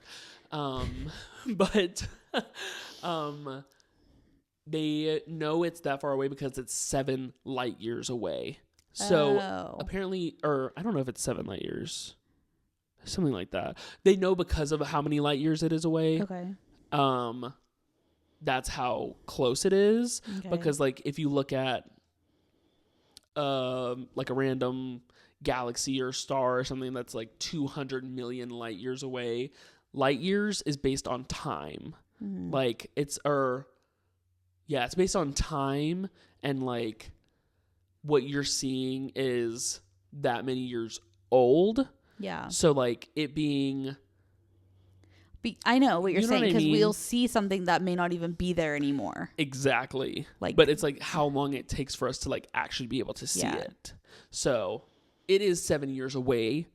They know it's that far away because it's 7 light years away. So apparently, or I don't know if it's 7 light years, something like that. They know because of how many light years it is away. Okay. That's how close it is. Okay. Because like if you look at like a random galaxy or star or something that's like 200 million light years away, light years is based on time. Mm-hmm. Like it's based on time, and like what you're seeing is that many years old. Yeah. So like it being I know what you're saying, because we'll see something that may not even be there anymore. Exactly. But it's like how long it takes for us to like actually be able to see it. So it is 7 years away,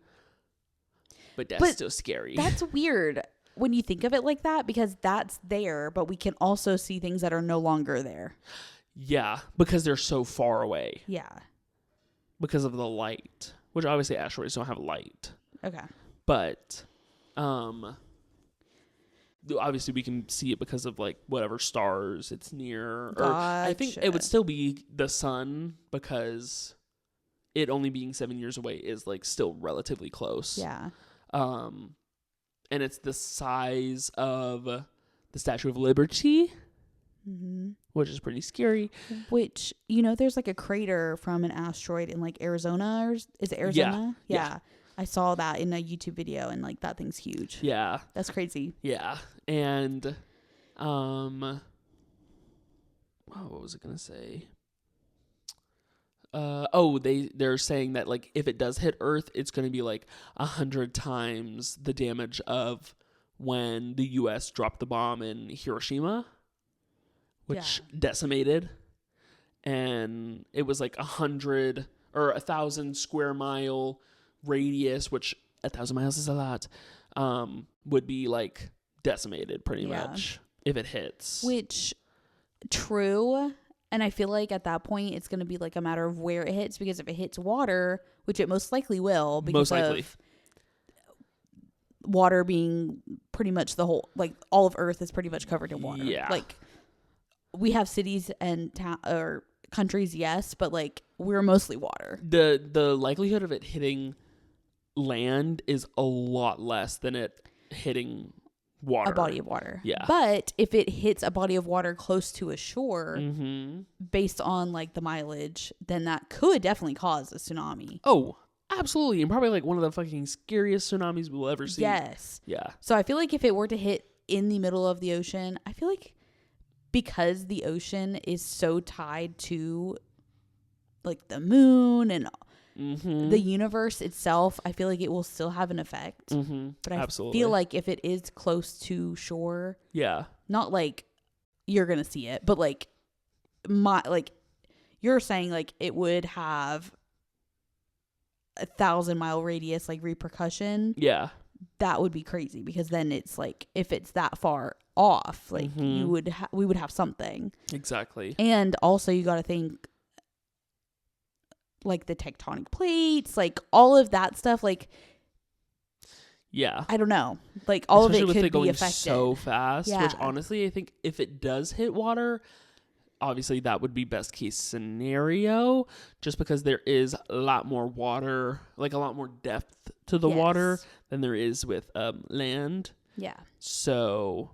but that's still scary. That's weird when you think of it like that, because that's there, but we can also see things that are no longer there. Yeah, because they're so far away. Yeah. Because of the light, which obviously asteroids don't have light. Okay. But obviously we can see it because of like whatever stars it's near. Or Gotcha. I think it would still be the sun because it only being 7 years away is like still relatively close. Yeah. And it's the size of the Statue of Liberty, which is pretty scary. Which, there's like a crater from an asteroid in like Arizona, or is it Arizona? Yeah. I saw that in a YouTube video, and like that thing's huge. Yeah. That's crazy. Yeah. And what was I gonna say? They're saying that like if it does hit Earth, it's gonna be like 100 times the damage of when the U.S. dropped the bomb in Hiroshima, which decimated, and it was like 100 or 1,000 square mile radius, which 1,000 miles is a lot, would be like decimated pretty much if it hits. Which, true. And I feel like at that point, it's going to be like a matter of where it hits, because if it hits water, which it most likely will, because of water being pretty much the whole, like all of Earth is pretty much covered in water. Yeah. Like we have cities and or countries, yes, but like we're mostly water. The likelihood of it hitting land is a lot less than it hitting water. A body of water. Yeah. But if it hits a body of water close to a shore, based on like the mileage, then that could definitely cause a tsunami. Oh, absolutely. And probably like one of the fucking scariest tsunamis we'll ever see. Yes. Yeah. So I feel like if it were to hit in the middle of the ocean, I feel like because the ocean is so tied to like the moon and the universe itself, I feel like it will still have an effect. But I feel like if it is close to shore, not like you're gonna see it, but like you're saying like it would have 1,000-mile radius like repercussion. Yeah, that would be crazy, because then it's like if it's that far off, like we would have something. Exactly. And also you got to think like the tectonic plates, like all of that stuff, like I don't know, like all especially of it with could going be affected so fast. Which honestly, I think if it does hit water, obviously that would be best case scenario, just because there is a lot more water, like a lot more depth to the water than there is with land. Yeah. So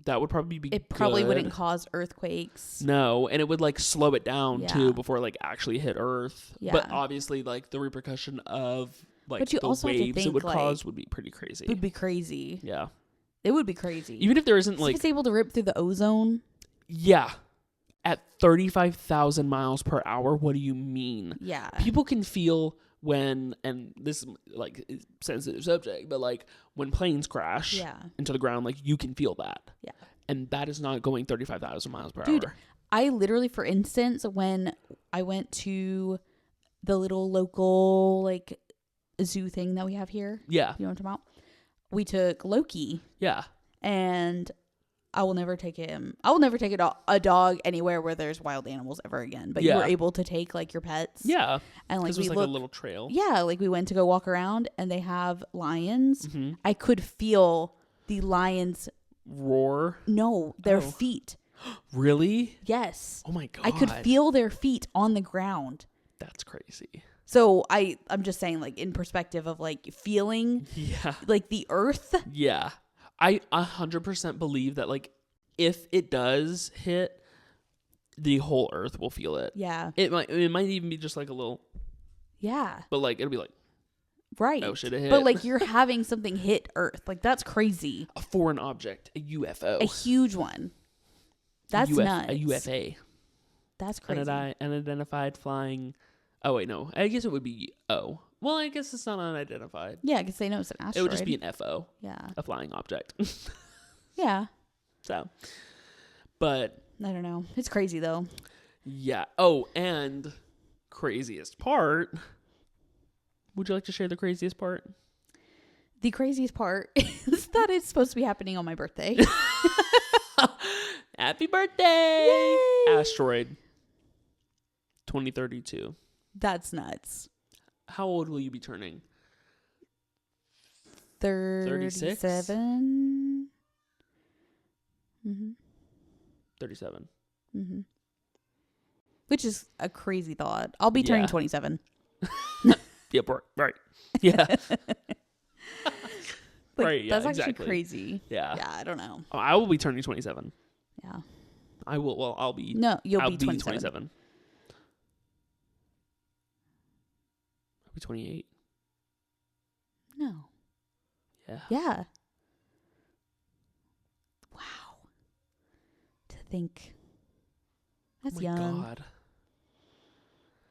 that would probably be it probably good. Wouldn't cause earthquakes. No, and it would like slow it down too before it like actually hit Earth. Yeah. But obviously like the repercussion of like the also waves think, it would like, cause would be pretty crazy. It would be crazy. Yeah. It would be crazy. Even if there isn't like... If it's able to rip through the ozone. Yeah. At 35,000 miles per hour, what do you mean? Yeah. People can feel when, and this is like a sensitive subject, but like when planes crash into the ground, like you can feel that. Yeah. And that is not going 35,000 miles per hour. Dude, I literally, for instance, when I went to the little local like zoo thing that we have here. Yeah. You know what I'm talking about? We took Loki. Yeah. And I will never take him. I will never take a dog anywhere where there's wild animals ever again. But you were able to take like your pets. Yeah. And like we like a little trail. Yeah. Like we went to go walk around and they have lions. I could feel the lions roar. No, their feet. Really? Yes. Oh my God. I could feel their feet on the ground. That's crazy. So I'm just saying, like, in perspective of like feeling like the earth. Yeah. I 100% believe that like if it does hit, the whole earth will feel it. Yeah. It might even be just like a little. Yeah. But like it'll be like. Right. Oh shit, it hit. But like you're having something hit Earth. Like that's crazy. A foreign object, a UFO. A huge one. That's nuts. A UFA. That's crazy. Unidentified flying. Oh wait, no. I guess it would be O. Well, I guess it's not unidentified. Yeah, because they know it's an asteroid. It would just be an FO. Yeah. A flying object. Yeah. So. But. I don't know. It's crazy though. Yeah. Oh, and craziest part. Would you like to share the craziest part? The craziest part is that it's supposed to be happening on my birthday. Happy birthday! Yay! Asteroid 2032. That's nuts. How old will you be turning? 37. 37. Which is a crazy thought. I'll be turning 27. Yep, right. Yeah. Like, yeah, that's exactly. actually crazy. Yeah. Yeah, I don't know. Oh, I will be turning 27. Yeah. I will. Well, I'll be. No, I'll be 27. I'll be 28. No. Yeah. Yeah. Wow. To think. That's young. God.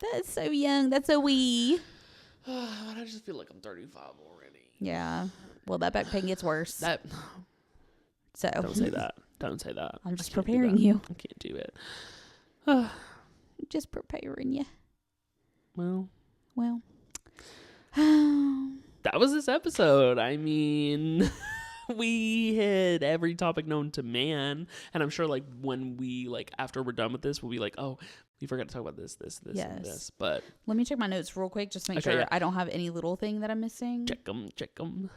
That's so young. That's so wee. I just feel like I'm 35 already. Yeah. Well, that back pain gets worse. So Don't say that. Don't say that. I'm just preparing you. I can't do it. Just preparing you. Well. That was this episode. I mean, we hit every topic known to man, and I'm sure like when we like after we're done with this, we'll be like, oh, we forgot to talk about this, and this. But let me check my notes real quick, just to make sure I don't have any little thing that I'm missing. Check them.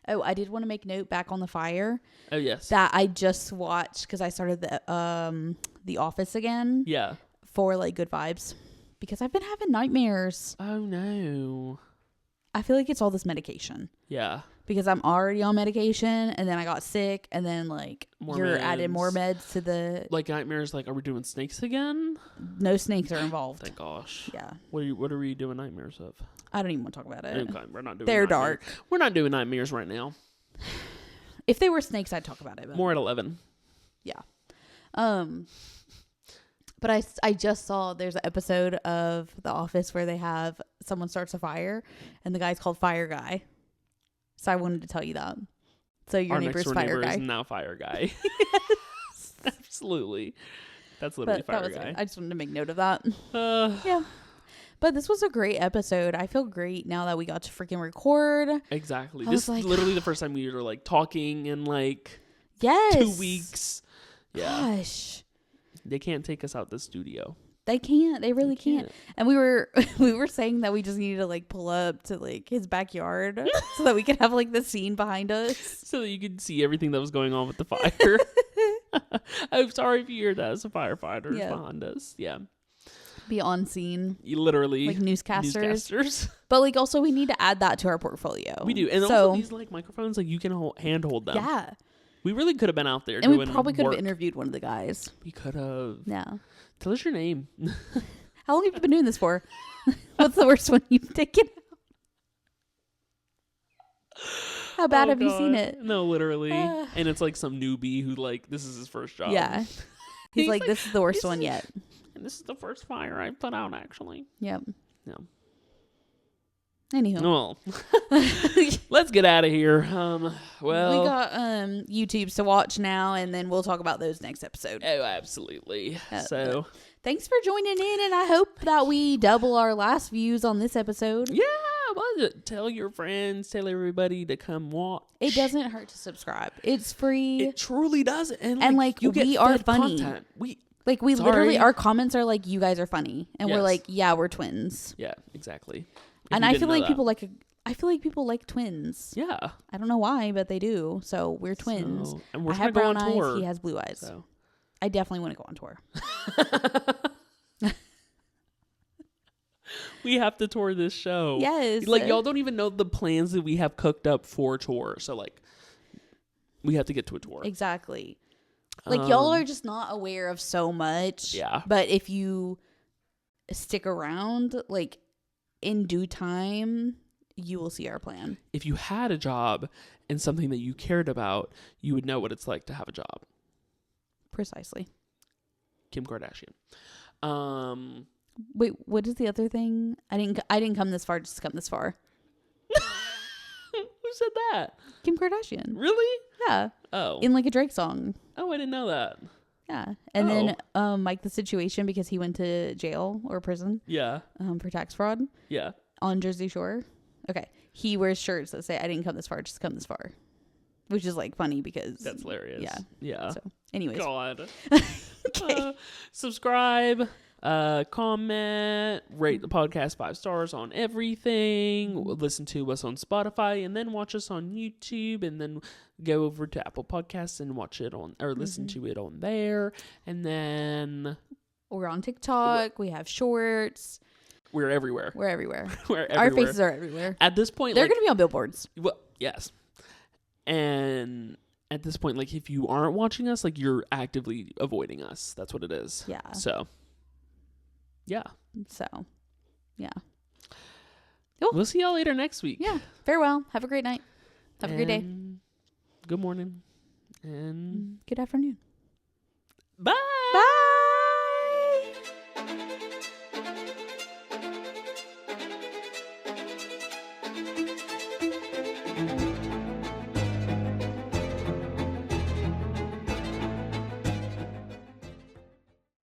Oh, I did want to make note back on the fire. Oh yes, that I just watched because I started the Office again. Yeah, for like good vibes. Because I've been having nightmares. Oh, no. I feel like it's all this medication. Yeah. Because I'm already on medication, and then I got sick, and then, like, you're adding more meds to the... Like, nightmares, like, are we doing snakes again? No snakes are involved. Thank gosh. Yeah. What are we doing nightmares of? I don't even want to talk about it. Okay, we're not doing They're nightmares. dark. We're not doing nightmares right now. If they were snakes, I'd talk about it. But... More at 11. Yeah. But I just saw there's an episode of The Office where they have someone starts a fire and the guy's called Fire Guy. So I wanted to tell you that. So your neighbor's Fire Guy. Is now Fire Guy. Yes. Absolutely. That's literally Fire Guy. It. I just wanted to make note of that. Yeah. But this was a great episode. I feel great now that we got to freaking record. Exactly. This is literally the first time we were like talking in like 2 weeks. Yeah. Gosh. They can't take us out the studio. They can't. They really can't. And we were saying that we just needed to like pull up to like his backyard so that we could have like the scene behind us. So that you could see everything that was going on with the fire. I'm sorry if you hear that as a firefighter behind us. Yeah. Be on scene. You literally. Like newscasters. But like also we need to add that to our portfolio. We do. And also these like microphones, like you can handhold them. Yeah. We really could have been out there and we probably could have interviewed one of the guys. We could have. Yeah. Tell us your name. How long have you been doing this for? What's the worst one you've taken out? How bad have you seen it? No, literally. And it's like some newbie who like, this is his first job. Yeah. He's like, this is the worst one yet. And this is the first fire I put out, actually. Yep. Yeah. Anywho. Well, let's get out of here. Well, we got YouTubes to watch now, and then we'll talk about those next episode. Oh, absolutely. So, thanks for joining in, and I hope that we double our last views on this episode. Yeah, well, tell your friends, tell everybody to come watch. It doesn't hurt to subscribe. It's free. It truly doesn't. And like you get we are funny. Content. We literally, our comments are like, you guys are funny, and we're like, yeah, we're twins. Yeah, exactly. And I feel like people like twins. Yeah. I don't know why, but they do. So we're twins. And we're I have brown eyes. He has blue eyes. So. I definitely want to go on tour. We have to tour this show. Yes. Like y'all don't even know the plans that we have cooked up for tour. So like we have to get to a tour. Exactly. Like y'all are just not aware of so much. Yeah. But if you stick around, like in due time, you will see our plan. If you had a job and something that you cared about, you would know what it's like to have a job. Precisely. Kim Kardashian. Wait, what is the other thing? I didn't come this far just to come this far. Who said that? Kim Kardashian. Really? Yeah. Oh. In like a Drake song. Oh, I didn't know that. Yeah. And then Mike the Situation, because he went to jail or prison. Yeah. For tax fraud. Yeah. On Jersey Shore. Okay. He wears shirts that say, I didn't come this far, just come this far. Which is like funny because that's hilarious. Yeah. Yeah. So anyways. God. Okay. Subscribe. comment, rate the podcast 5 stars on everything, listen to us on Spotify, and then watch us on YouTube, and then go over to Apple Podcasts and watch it on, or listen to it on there. And then we're on TikTok. We have shorts. We're everywhere. We're everywhere. We're everywhere. Our faces are everywhere. At this point, they're going to be on billboards. Well, yes. And at this point, like, if you aren't watching us, like, you're actively avoiding us. That's what it is. Yeah. So, yeah. Cool. We'll see y'all later next week. Yeah. Farewell. Have a great night. Have a great day. Good morning. And good afternoon. bye. Bye.